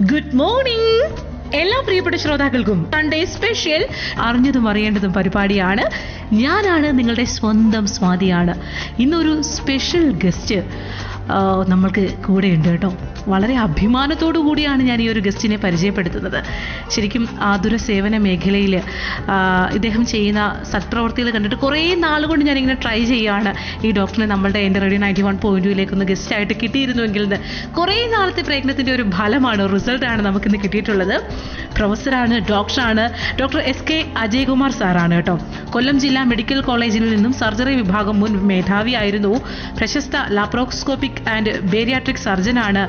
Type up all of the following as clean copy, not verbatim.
Good morning എല്ലാ പ്രിയപ്പെട്ട ശ്രോതാക്കൾക്കും സൺഡേ സ്പെഷ്യൽ അറിഞ്ഞതും അറിയേണ്ടതും പരിപാടിയാണ്. ഞാനാണ് നിങ്ങളുടെ സ്വന്തം സ്വാതിയാണ്. ഇന്നൊരു സ്പെഷ്യൽ ഗസ്റ്റ് നമ്മൾക്ക് കൂടെയുണ്ട് കേട്ടോ. വളരെ അഭിമാനത്തോടു കൂടിയാണ് ഞാൻ ഈ ഒരു ഗസ്റ്റിനെ പരിചയപ്പെടുത്തുന്നത്. ശരിക്കും ആതുര സേവന മേഖലയിൽ ഇദ്ദേഹം ചെയ്യുന്ന സത്പ്രവർത്തികൾ കണ്ടിട്ട് കുറേ നാളുകൊണ്ട് ഞാനിങ്ങനെ ട്രൈ ചെയ്യുകയാണ് ഈ ഡോക്ടറിനെ നമ്മളുടെ എൻ്റെ റേഡിയോ 91.2 ഒന്ന് ഗസ്റ്റായിട്ട് കിട്ടിയിരുന്നുവെങ്കിൽ കുറേ നാളത്തെ പ്രയത്നത്തിൻ്റെ ഒരു ഫലമാണ്, റിസൾട്ടാണ് നമുക്കിന്ന് കിട്ടിയിട്ടുള്ളത്. പ്രൊഫസറാണ്, ഡോക്ടറാണ്. ഡോക്ടർ SK അജയ്കുമാർ സാറാണ് കേട്ടോ. കൊല്ലം ജില്ലാ മെഡിക്കൽ കോളേജിൽ നിന്നും സർജറി വിഭാഗം മുൻ മേധാവിയായിരുന്നു. പ്രശസ്ത ലാപ്രോസ്കോപ്പിക് ആൻഡ് ബേരിയാട്രിക് സർജനാണ്.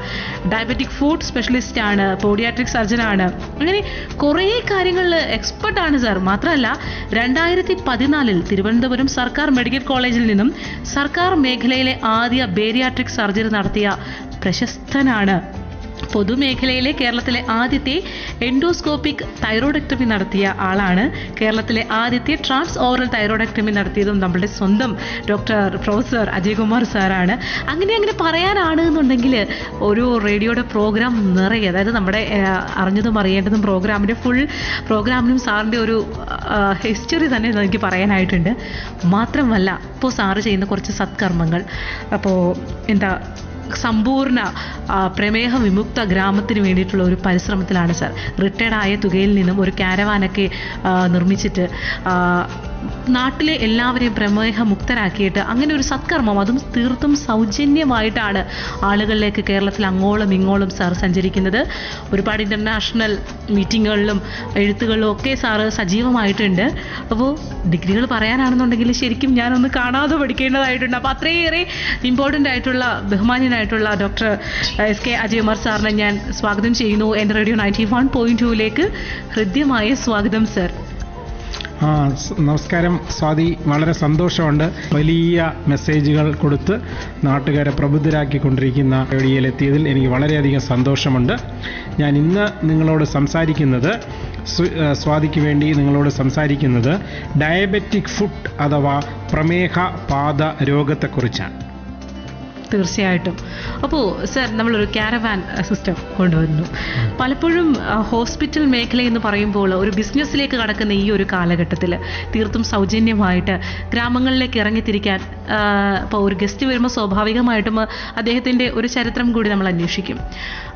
ഡയബറ്റിക് ഫുഡ് സ്പെഷ്യലിസ്റ്റ് ആണ്. പോഡിയാട്രിക് സർജനാണ്. അങ്ങനെ കുറേ കാര്യങ്ങളിൽ എക്സ്പെർട്ടാണ് സാർ. മാത്രമല്ല 2014 തിരുവനന്തപുരം സർക്കാർ മെഡിക്കൽ കോളേജിൽ നിന്നും സർക്കാർ മേഖലയിലെ ആദ്യ ബേരിയാട്രിക് സർജറി നടത്തിയ പ്രശസ്തനാണ്. പൊതുമേഖലയിലെ കേരളത്തിലെ ആദ്യത്തെ എൻഡോസ്കോപ്പിക് തൈറോയ്ഡക്ടമി നടത്തിയ ആളാണ്. കേരളത്തിലെ ആദ്യത്തെ ട്രാൻസ് ഓറൽ തൈറോയ്ഡക്ടമി നടത്തിയതും നമ്മുടെ സ്വന്തം ഡോക്ടർ പ്രൊഫസർ അജയ്കുമാർ സാറാണ്. അങ്ങനെ പറയാനാണ് എന്നുണ്ടെങ്കിൽ ഒരു റേഡിയോയുടെ പ്രോഗ്രാം നിറയെ, അതായത് നമ്മുടെ അറിഞ്ഞതും അറിയേണ്ടതും പ്രോഗ്രാമിൻ്റെ ഫുൾ പ്രോഗ്രാമിനും സാറിൻ്റെ ഒരു ഹിസ്റ്ററി തന്നെ എനിക്ക് പറയാനായിട്ടുണ്ട്. മാത്രമല്ല ഇപ്പോൾ സാറ് ചെയ്യുന്ന കുറച്ച് സത്കർമ്മങ്ങൾ, അപ്പോൾ എന്താ സമ്പൂർണ്ണ പ്രമേഹ വിമുക്ത ഗ്രാമത്തിന് വേണ്ടിയിട്ടുള്ള ഒരു പരിശ്രമത്തിലാണ് സാർ. റിട്ടയർഡായ തുകയിൽ നിന്നും ഒരു കാരവാനൊക്കെ നിർമ്മിച്ചിട്ട് നാട്ടിലെ എല്ലാവരെയും പ്രമേഹ മുക്തരാക്കിയിട്ട് അങ്ങനെ ഒരു സത്കർമ്മം, അതും തീർത്തും സൗജന്യമായിട്ടാണ് ആളുകളിലേക്ക് കേരളത്തിൽ അങ്ങോളം ഇങ്ങോളം സാർ സഞ്ചരിക്കുന്നത്. ഒരുപാട് ഇൻ്റർനാഷണൽ മീറ്റിങ്ങുകളിലും എഴുത്തുകളിലും ഒക്കെ സാറ് സജീവമായിട്ടുണ്ട്. അപ്പോൾ ഡിഗ്രികൾ പറയാനാണെന്നുണ്ടെങ്കിൽ ശരിക്കും ഞാനൊന്ന് കാണാതെ പഠിക്കേണ്ടതായിട്ടുണ്ട്. അപ്പോൾ അത്രയേറെ ഇമ്പോർട്ടൻ്റ് ആയിട്ടുള്ള ബഹുമാന്യനായിട്ടുള്ള ഡോക്ടർ SK അജയ്കുമാർ സാറിനെ ഞാൻ സ്വാഗതം ചെയ്യുന്നു എൻ്റെ റേഡിയോ 91.2 ഹൃദ്യമായ സ്വാഗതം സർ. നമസ്കാരം സ്വാതി. വളരെ സന്തോഷമുണ്ട്. വലിയ മെസ്സേജുകൾ കൊടുത്ത് നാട്ടുകാരെ പ്രബുദ്ധരാക്കിക്കൊണ്ടിരിക്കുന്ന റേഡിയോയിലെത്തിയതിൽ എനിക്ക് വളരെയധികം സന്തോഷമുണ്ട്. ഞാൻ ഇന്ന് നിങ്ങളോട് സംസാരിക്കുന്നത്, സ്വാതിക്ക് വേണ്ടി നിങ്ങളോട് സംസാരിക്കുന്നത് ഡയബറ്റിക് ഫുഡ് അഥവാ പ്രമേഹ പാത രോഗത്തെക്കുറിച്ചാണ്. തീർച്ചയായിട്ടും. അപ്പോൾ സർ, നമ്മളൊരു കാരവാൻ സിസ്റ്റം കൊണ്ടുവരുന്നു. പലപ്പോഴും ഹോസ്പിറ്റൽ മേഖല എന്ന് പറയുമ്പോൾ ഒരു ബിസിനസ്സിലേക്ക് കടക്കുന്ന ഈ ഒരു കാലഘട്ടത്തിൽ തീർത്തും സൗജന്യമായിട്ട് ഗ്രാമങ്ങളിലേക്ക് ഇറങ്ങിത്തിരിക്കാൻ ഇപ്പോൾ ഒരു ഗസ്റ്റ് വരുമ്പോൾ സ്വാഭാവികമായിട്ടും അദ്ദേഹത്തിൻ്റെ ഒരു ചരിത്രം കൂടി നമ്മൾ അന്വേഷിക്കും.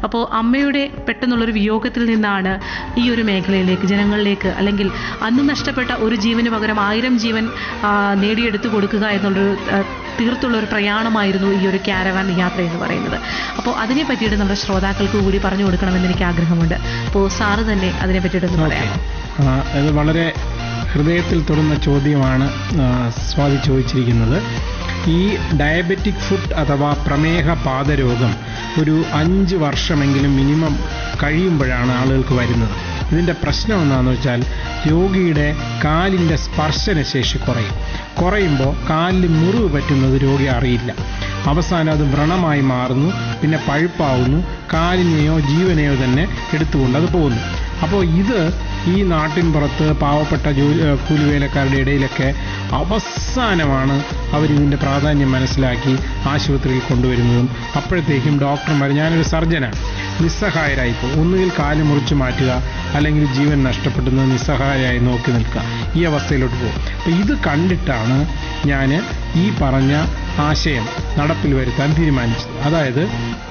അപ്പോൾ അമ്മയുടെ പെട്ടെന്നുള്ളൊരു വിയോഗത്തിൽ നിന്നാണ് ഈ ഒരു മേഖലയിലേക്ക്, ജനങ്ങളിലേക്ക്, അല്ലെങ്കിൽ അന്ന് നഷ്ടപ്പെട്ട ഒരു ജീവന് പകരം 1000 ജീവൻ നേടിയെടുത്തു കൊടുക്കുക എന്നുള്ളൊരു തീർത്തുള്ളൊരു പ്രയാണമായിരുന്നു ഈ ഒരു കാരവാൻ യാത്ര എന്ന് പറയുന്നത്. അപ്പോൾ അതിനെ പറ്റിയിട്ട് നമ്മുടെ ശ്രോതാക്കൾക്ക് കൂടി പറഞ്ഞു കൊടുക്കണമെന്ന് എനിക്ക് ആഗ്രഹമുണ്ട്. അപ്പോൾ സാറ് തന്നെ അതിനെ പറ്റിയിട്ടൊന്ന് പറയാമോ? അത് വളരെ ഹൃദയത്തിൽ തൊടുന്ന ചോദ്യമാണ് സ്വാതി ചോദിച്ചിരിക്കുന്നത്. ഈ ഡയബറ്റിക് ഫുഡ് അഥവാ പ്രമേഹ പാതരോഗം ഒരു 5 വർഷമെങ്കിലും മിനിമം കഴിയുമ്പോഴാണ് ആളുകൾക്ക് വരുന്നത്. ഇതിൻ്റെ പ്രശ്നം എന്താണെന്ന് വെച്ചാൽ രോഗിയുടെ കാലിൻ്റെ സ്പർശനശേഷി കുറയുമ്പോൾ കാലിൽ മുറിവ് പറ്റുന്നത് രോഗി അറിയില്ല. അവസാനം അത് വ്രണമായി മാറുന്നു, പിന്നെ പഴുപ്പാവുന്നു, കാലിനെയോ ജീവനെയോ തന്നെ എടുത്തുകൊണ്ട് അത് പോകുന്നു. അപ്പോൾ ഇത് ഈ നാട്ടിൻ പുറത്ത് പാവപ്പെട്ട കൂലിവേലക്കാരുടെ ഇടയിലൊക്കെ അവസാനമാണ് അവരിതിൻ്റെ പ്രാധാന്യം മനസ്സിലാക്കി ആശുപത്രിയിൽ കൊണ്ടുവരുന്നതും. അപ്പോഴത്തേക്കും ഡോക്ടർമാർ, ഞാനൊരു സർജനാണ്, നിസ്സഹായരായിപ്പോൾ ഒന്നുകിൽ കാല് മുറിച്ച് മാറ്റുക, അല്ലെങ്കിൽ ജീവൻ നഷ്ടപ്പെടുന്നത് നിസ്സഹായരായി നോക്കി നിൽക്കുക, ഈ അവസ്ഥയിലോട്ട് പോകും. അപ്പോൾ ഇത് കണ്ടിട്ടാണ് ഞാൻ ഈ പറഞ്ഞ ആശയം നടപ്പിൽ വരുത്താൻ തീരുമാനിച്ചത്. അതായത്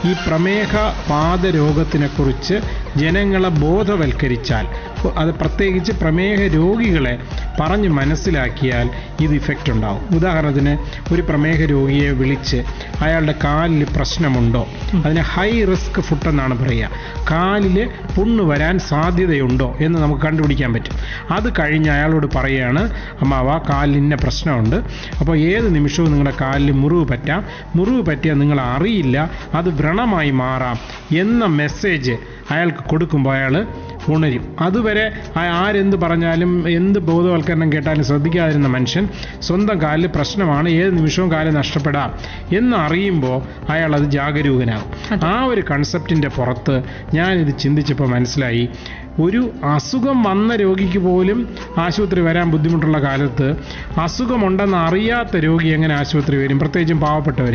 ഈ പ്രമേഹ പാതരോഗത്തിനെക്കുറിച്ച് ജനങ്ങളെ ബോധവൽക്കരിച്ചാൽ, അത് പ്രത്യേകിച്ച് പ്രമേഹ രോഗികളെ പറഞ്ഞ് മനസ്സിലാക്കിയാൽ ഇത് ഇഫക്റ്റ് ഉണ്ടാവും. ഉദാഹരണത്തിന് ഒരു പ്രമേഹ രോഗിയെ വിളിച്ച് അയാളുടെ കാലിൽ പ്രശ്നമുണ്ടോ, അതിന് ഹൈ റിസ്ക് ഫുഡ് എന്നാണ് പറയുക, കാലിൽ പുണ്ണ് വരാൻ സാധ്യതയുണ്ടോ എന്ന് നമുക്ക് കണ്ടുപിടിക്കാൻ പറ്റും. അത് കഴിഞ്ഞ് അയാളോട് പറയുകയാണ്, അമ്മാവ കാലിൽ ഇന്ന പ്രശ്നമുണ്ട്, അപ്പോൾ ഏത് നിമിഷവും നിങ്ങളുടെ കാലിൽ മുറിവ് പറ്റിയാൽ നിങ്ങൾ അറിയില്ല, അത് വ്രണമായി മാറാം എന്ന മെസ്സേജ് അയാൾക്ക് കൊടുക്കുമ്പോൾ അയാൾ ഉണരും. അതുവരെ ആരെന്ത് പറഞ്ഞാലും എന്ത് ബോധവൽക്കരണം കേട്ടാലും ശ്രദ്ധിക്കാതിരുന്ന മനുഷ്യൻ സ്വന്തം കാലിൽ പ്രശ്നമാണ്, ഏത് നിമിഷവും കാല് നഷ്ടപ്പെടാം എന്നറിയുമ്പോൾ അയാൾ അത് ജാഗരൂകനാകും. ആ ഒരു കൺസെപ്റ്റിൻ്റെ പുറത്ത് ഞാനിത് ചിന്തിച്ചപ്പോൾ മനസ്സിലായി, ഒരു അസുഖം വന്ന രോഗിക്ക് പോലും ആശുപത്രി വരാൻ ബുദ്ധിമുട്ടുള്ള കാലത്ത് അസുഖമുണ്ടെന്ന് അറിയാത്ത രോഗി എങ്ങനെ ആശുപത്രി വരും, പ്രത്യേകിച്ചും പാവപ്പെട്ടവർ.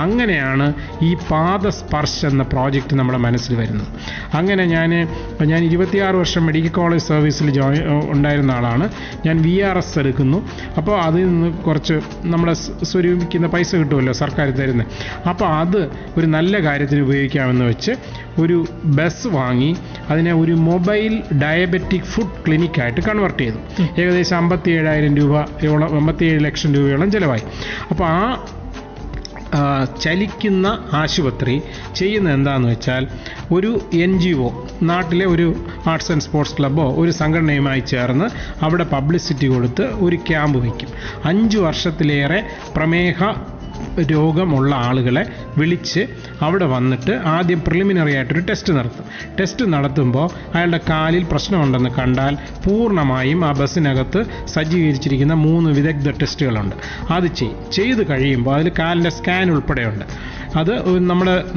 അങ്ങനെയാണ് ഈ പാദസ്പർശ് എന്ന പ്രോജക്റ്റ് നമ്മുടെ മനസ്സിൽ വരുന്നത്. അങ്ങനെ ഞാൻ 26 വർഷം മെഡിക്കൽ കോളേജ് സർവീസിൽ ഉണ്ടായിരുന്ന ആളാണ്. ഞാൻ VRS എടുക്കുന്നു. അപ്പോൾ അതിൽ നിന്ന് കുറച്ച് നമ്മളെ സ്വരൂപിക്കുന്ന പൈസ കിട്ടുമല്ലോ സർക്കാർ തരുന്നത്. അപ്പോൾ അത് ഒരു നല്ല കാര്യത്തിന് ഉപയോഗിക്കാമെന്ന് വെച്ച് ഒരു ബസ് വാങ്ങി അതിനെ ഒരു മൊബൈൽ ഡയബറ്റിക് ഫുഡ് ക്ലിനിക്കായിട്ട് കൺവെർട്ട് ചെയ്തു. ഏകദേശം 57 ലക്ഷം രൂപയോളം ചിലവായി. അപ്പോൾ ചലിക്കുന്ന ആശുപത്രി ചെയ്യുന്നത് എന്താണെന്ന് വെച്ചാൽ ഒരു NGO, നാട്ടിലെ ഒരു ആർട്സ് ആൻഡ് സ്പോർട്സ് ക്ലബ്ബോ ഒരു സംഘടനയുമായി ചേർന്ന് അവിടെ പബ്ലിസിറ്റി കൊടുത്ത് ഒരു ക്യാമ്പ് വയ്ക്കും. 5 വർഷത്തിലേറെ പ്രമേഹ രോഗമുള്ള ആളുകളെ വിളിച്ച് അവിടെ വന്നിട്ട് ആദ്യം പ്രിലിമിനറി ആയിട്ടൊരു ടെസ്റ്റ് നടത്തുമ്പോൾ അയാളുടെ കാലിൽ പ്രശ്നമുണ്ടെന്ന് കണ്ടാൽ പൂർണ്ണമായും ആ ബസ്സിനകത്ത് സജ്ജീകരിച്ചിരിക്കുന്ന 3 വിദഗ്ധ ടെസ്റ്റുകളുണ്ട്. അത് ചെയ്ത് കഴിയുമ്പോൾ അതിൽ കാലിൻ്റെ സ്കാൻ ഉൾപ്പെടെയുണ്ട്. അത്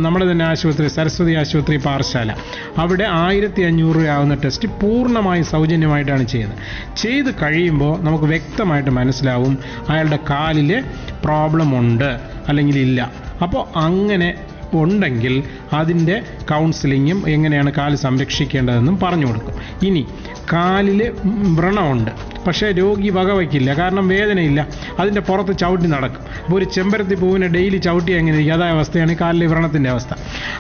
നമ്മുടെ തന്നെ ആശുപത്രി, സരസ്വതി ആശുപത്രി പാറശാല, അവിടെ 1500 രൂപയാവുന്ന ടെസ്റ്റ് പൂർണ്ണമായും സൗജന്യമായിട്ടാണ് ചെയ്യുന്നത്. ചെയ്ത് കഴിയുമ്പോൾ നമുക്ക് വ്യക്തമായിട്ട് മനസ്സിലാവും അയാളുടെ കാലിൽ പ്രോബ്ലം ഉണ്ട് അല്ലെങ്കിൽ ഇല്ല. അപ്പോൾ അങ്ങനെ ഉണ്ടെങ്കിൽ അതിൻ്റെ കൗൺസിലിങ്ങും എങ്ങനെയാണ് കാല് സംരക്ഷിക്കേണ്ടതെന്നും പറഞ്ഞു കൊടുക്കും. ഇനി കാലിൽ വ്രണമുണ്ട്, പക്ഷേ രോഗി വകവയ്ക്കില്ല, കാരണം വേദനയില്ല, അതിൻ്റെ പുറത്ത് ചവിട്ടി നടക്കും. അപ്പോൾ ഒരു ചെമ്പരത്തി പൂവിനെ ഡെയിലി ചവിട്ടി എങ്ങനെ ഇരിക്കും, അതായ അവസ്ഥയാണ് കാലിലെ വ്രണത്തിൻ്റെ അവസ്ഥ.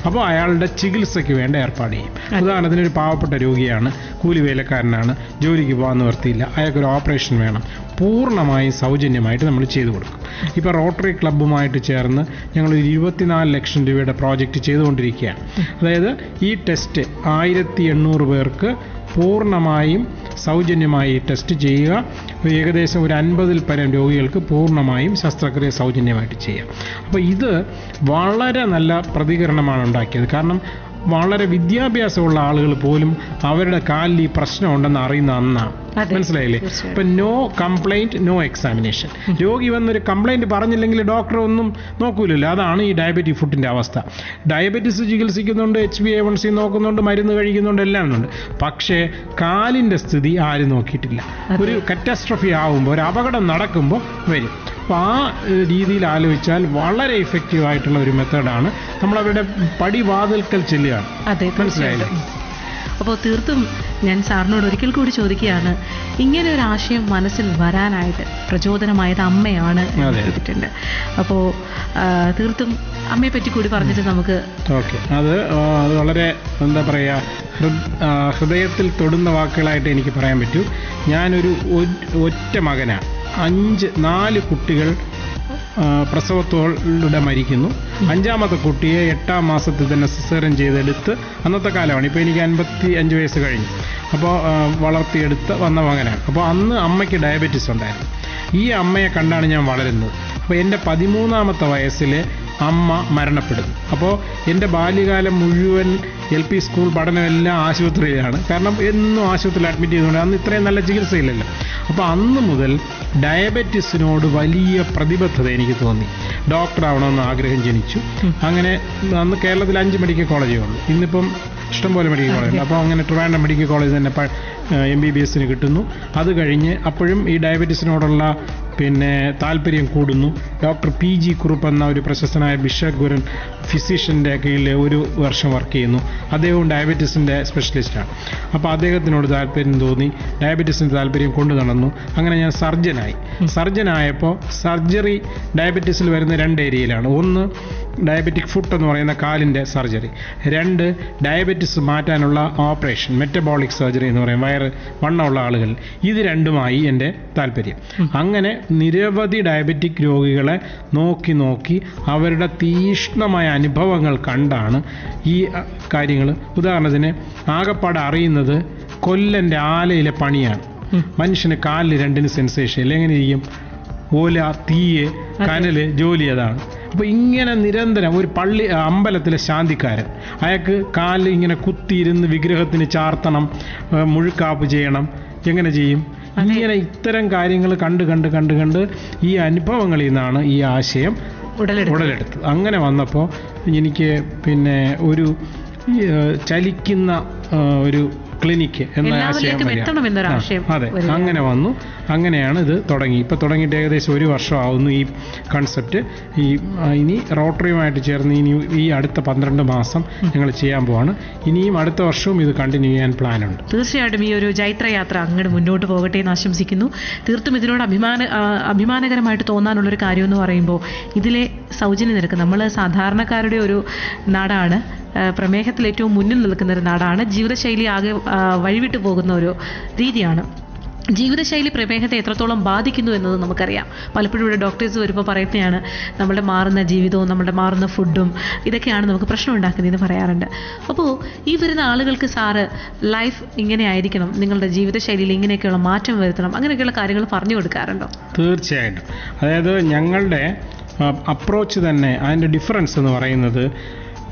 അപ്പോൾ അയാളുടെ ചികിത്സയ്ക്ക് വേണ്ട ഏർപ്പാട് ചെയ്യും. ഉദാഹരണത്തിന് ഒരു പാവപ്പെട്ട രോഗിയാണ്, കൂലിവേലക്കാരനാണ്, ജോലിക്ക് പോകാൻ നിവർത്തിയില്ല, അയാൾക്കൊരു ഓപ്പറേഷൻ വേണം, പൂർണ്ണമായും സൗജന്യമായിട്ട് നമ്മൾ ചെയ്തു കൊടുക്കും. ഇപ്പോൾ റോട്ടറി ക്ലബ്ബുമായിട്ട് ചേർന്ന് ഞങ്ങൾ 24 ലക്ഷം രൂപയുടെ പ്രോജക്റ്റ് ചെയ്തുകൊണ്ടിരിക്കുകയാണ്. അതായത് ഈ ടെസ്റ്റ് 1800 പേർക്ക് പൂർണ്ണമായും സൗജന്യമായി ടെസ്റ്റ് ചെയ്യുക. ഏകദേശം ഒരു 50-ൽ പരം രോഗികൾക്ക് പൂർണ്ണമായും ശസ്ത്രക്രിയ സൗജന്യമായിട്ട് ചെയ്യാം. അപ്പോൾ ഇത് വളരെ നല്ല പ്രതികരണമാണ് ഉണ്ടാക്കിയത്. കാരണം വളരെ വിദ്യാഭ്യാസമുള്ള ആളുകൾ പോലും അവരുടെ കാലിൽ ഈ പ്രശ്നമുണ്ടെന്ന് അറിയുന്ന അന്നാണ്. മനസ്സിലായില്ലേ? ഇപ്പം നോ കംപ്ലൈൻറ്റ്, നോ എക്സാമിനേഷൻ. രോഗി വന്നൊരു കംപ്ലൈൻറ്റ് പറഞ്ഞില്ലെങ്കിൽ ഡോക്ടർ ഒന്നും നോക്കൂലല്ലോ. അതാണ് ഈ ഡയബറ്റിക് ഫുഡിൻ്റെ അവസ്ഥ. ഡയബറ്റിസ് ചികിത്സിക്കുന്നുണ്ട്, HbA1c നോക്കുന്നുണ്ട്, മരുന്ന് കഴിക്കുന്നുണ്ട്, എല്ലാം ഉണ്ട്. പക്ഷേ കാലിൻ്റെ സ്ഥിതി ആരും നോക്കിയിട്ടില്ല. ഒരു കറ്റാസ്ട്രോഫി ആവുമ്പോൾ, ഒരു അപകടം നടക്കുമ്പോൾ വരും. അപ്പോൾ ആ രീതിയിൽ ആലോചിച്ചാൽ വളരെ ഇഫക്റ്റീവായിട്ടുള്ള ഒരു മെത്തേഡാണ്. നമ്മളവരുടെ പടിവാതിൽക്കൽ ചെല്ലുകയാണ്. മനസ്സിലായില്ലേ? അപ്പോൾ തീർത്തും ഞാൻ സാറിനോട് ഒരിക്കൽ കൂടി ചോദിക്കുകയാണ്, ഇങ്ങനെ ഒരു ആശയം മനസ്സിൽ വരാനായിട്ട് പ്രചോദനമായത് അമ്മയാണ് ചെയ്തിട്ടുണ്ട്. അപ്പോൾ തീർത്തും അമ്മയെ പറ്റി കൂടി പറഞ്ഞിട്ട് നമുക്ക് അത് വളരെ എന്താ പറയുക, ഹൃദയത്തിൽ തൊടുന്ന വാക്കുകളായിട്ട് എനിക്ക് പറയാൻ പറ്റൂ. ഞാനൊരു ഒറ്റ മകനാണ്. 4 കുട്ടികൾ പ്രസവത്തോടെ മരിക്കുന്നു. 5ാമത്തെ കുട്ടിയെ 8ാം മാസത്തിൽ തന്നെ സിസേറിയൻ ചെയ്തെടുത്ത്, അന്നത്തെ കാലമാണ്, ഇപ്പോൾ എനിക്ക് 55 വയസ്സ് കഴിഞ്ഞു, അപ്പോൾ വളർത്തിയെടുത്ത് വന്ന മകനാണ്. അപ്പോൾ അന്ന് അമ്മയ്ക്ക് ഡയബറ്റീസ് ഉണ്ടായിരുന്നു. ഈ അമ്മയെ കണ്ടാണ് ഞാൻ വളരുന്നത്. അപ്പോൾ എൻ്റെ 13ാമത്തെ വയസ്സിൽ അമ്മ മരണപ്പെടുന്നു. അപ്പോൾ എൻ്റെ ബാല്യകാലം മുഴുവൻ LP സ്കൂൾ പഠനമെല്ലാം ആശുപത്രിയിലാണ്. കാരണം എന്നും ആശുപത്രിയിൽ അഡ്മിറ്റ് ചെയ്തുകൊണ്ട് അന്ന് ഇത്രയും നല്ല ചികിത്സയില്ലല്ലോ. അപ്പോൾ അന്ന് മുതൽ ഡയബറ്റീസിനോട് വലിയ പ്രതിബദ്ധത എനിക്ക് തോന്നി. ഡോക്ടറാവണമെന്ന് ആഗ്രഹം ജനിച്ചു. അങ്ങനെ അന്ന് കേരളത്തിൽ 5 മെഡിക്കൽ കോളേജേ ഉള്ളൂ. ഇന്നിപ്പം ഇഷ്ടംപോലെ മെഡിക്കൽ കോളേജ്. അപ്പോൾ അങ്ങനെ ട്രിവാൻഡ്രം മെഡിക്കൽ കോളേജ് തന്നെ MBBSന് കിട്ടുന്നു. അത് കഴിഞ്ഞ് അപ്പോഴും ഈ ഡയബറ്റീസിനോടുള്ള താല്പര്യം കൂടുന്നു. ഡോക്ടർ PG കുറുപ്പ് എന്ന ഒരു പ്രശസ്തനായ ബിഷഗുരൻ ഫിസിഷ്യൻ്റെ കീഴിൽ 1 വർഷം വർക്ക് ചെയ്യുന്നു. അദ്ദേഹവും ഡയബറ്റീസിൻ്റെ സ്പെഷ്യലിസ്റ്റാണ്. അപ്പോൾ അദ്ദേഹത്തിനോട് താല്പര്യം തോന്നി, ഡയബറ്റീസിൻ്റെ താല്പര്യം കൊണ്ടു നടന്നു. അങ്ങനെ ഞാൻ സർജനായപ്പോൾ സർജറി ഡയബറ്റീസിൽ വരുന്ന 2 ഏരിയയിലാണ്. ഒന്ന് ഡയബറ്റിക് ഫുട്ട് എന്ന് പറയുന്ന കാലിൻ്റെ സർജറി, 2 ഡയബറ്റിസ് മാറ്റാനുള്ള ഓപ്പറേഷൻ, മെറ്റബോളിക് സർജറി എന്ന് പറയും, വയറ് വണ്ണമുള്ള ആളുകൾ. ഇത് രണ്ടുമായി എൻ്റെ താല്പര്യം. അങ്ങനെ നിരവധി ഡയബറ്റിക് രോഗികളെ നോക്കി അവരുടെ തീക്ഷ്ണമായ അനുഭവങ്ങൾ കണ്ടാണ് ഈ കാര്യങ്ങൾ. ഉദാഹരണത്തിന് ആകപ്പാടെ അറിയുന്നത് കൊല്ലൻ്റെ ആലയിലെ പണിയാണ്. മനുഷ്യന് കാലിൽ 2 സെൻസേഷൻ ഇല്ല, എങ്ങനെ ഇരിക്കും? ഓല, തീയ്, കനല്, ജോലി, അതാണ്. അപ്പോൾ ഇങ്ങനെ നിരന്തരം ഒരു അമ്പലത്തിലെ ശാന്തിക്കാരൻ, അയാൾക്ക് കാലിൽ ഇങ്ങനെ കുത്തിയിരുന്ന് വിഗ്രഹത്തിന് ചാർത്തണം, മുഴുക്കാപ്പ് ചെയ്യണം, എങ്ങനെ ചെയ്യും? ഇങ്ങനെ ഇത്തരം കാര്യങ്ങൾ കണ്ട് ഈ അനുഭവങ്ങളിൽ നിന്നാണ് ഈ ആശയം ഉടലെടുത്തത്. അങ്ങനെ വന്നപ്പോൾ എനിക്ക് ഒരു ചലിക്കുന്ന ഒരു ക്ലിനിക്ക് എന്ന ആശയം എല്ലാവരിലേക്കും എത്തണം എന്നൊരു ആശയം അതെ, അങ്ങനെ വന്നു. അങ്ങനെയാണ് ഇത് തുടങ്ങി. ഇപ്പോൾ തുടങ്ങിയിട്ട് ഏകദേശം 1 വർഷം ആവുന്നു ഈ കൺസെപ്റ്റ്. ഇനി റോട്ടറിയുമായിട്ട് ചേർന്ന് ഈ അടുത്ത 12 മാസം ഞങ്ങൾ ചെയ്യാൻ പോവാണ്. ഇനിയും അടുത്ത വർഷവും ഇത് കണ്ടിന്യൂ ചെയ്യാൻ പ്ലാനുണ്ട്. തീർച്ചയായിട്ടും ഈ ഒരു ജൈത്രയാത്ര അങ്ങോട്ട് മുന്നോട്ട് പോകട്ടെ എന്ന് ആശംസിക്കുന്നു. തീർത്തും ഇതിനോട് അഭിമാനകരമായിട്ട് തോന്നാനുള്ളൊരു കാര്യമെന്ന് പറയുമ്പോൾ ഇതിലെ സൗജന്യ നിരക്ക്, നമ്മൾ സാധാരണക്കാരുടെ ഒരു നാടാണ്, പ്രമേഹത്തിൽ ഏറ്റവും മുന്നിൽ നിൽക്കുന്ന ഒരു നാടാണ്, ജീവിതശൈലി ആകെ വഴിവിട്ടു പോകുന്ന ഒരു രീതിയാണ്. ജീവിതശൈലി പ്രമേഹത്തെ എത്രത്തോളം ബാധിക്കുന്നു എന്നത് നമുക്കറിയാം. പലപ്പോഴും ഇവിടെ ഡോക്ടേഴ്സ് വരുമ്പോൾ പറയുന്നതാണ് നമ്മുടെ മാറുന്ന ജീവിതവും നമ്മുടെ മാറുന്ന ഫുഡും ഇതൊക്കെയാണ് നമുക്ക് പ്രശ്നം ഉണ്ടാക്കുന്നതെന്ന് പറയാറുണ്ട്. അപ്പോൾ ഈ വരുന്ന ആളുകൾക്ക് സാറ് ലൈഫ് ഇങ്ങനെ ആയിരിക്കണം, നിങ്ങളുടെ ജീവിതശൈലിയിൽ ഇങ്ങനെയൊക്കെയുള്ള മാറ്റം വരുത്തണം, അങ്ങനെയൊക്കെയുള്ള കാര്യങ്ങൾ പറഞ്ഞു കൊടുക്കാറുണ്ടോ? തീർച്ചയായിട്ടും. അതായത് ഞങ്ങളുടെ അപ്രോച്ച് തന്നെ, അതിൻ്റെ ഡിഫറൻസ് എന്ന് പറയുന്നത്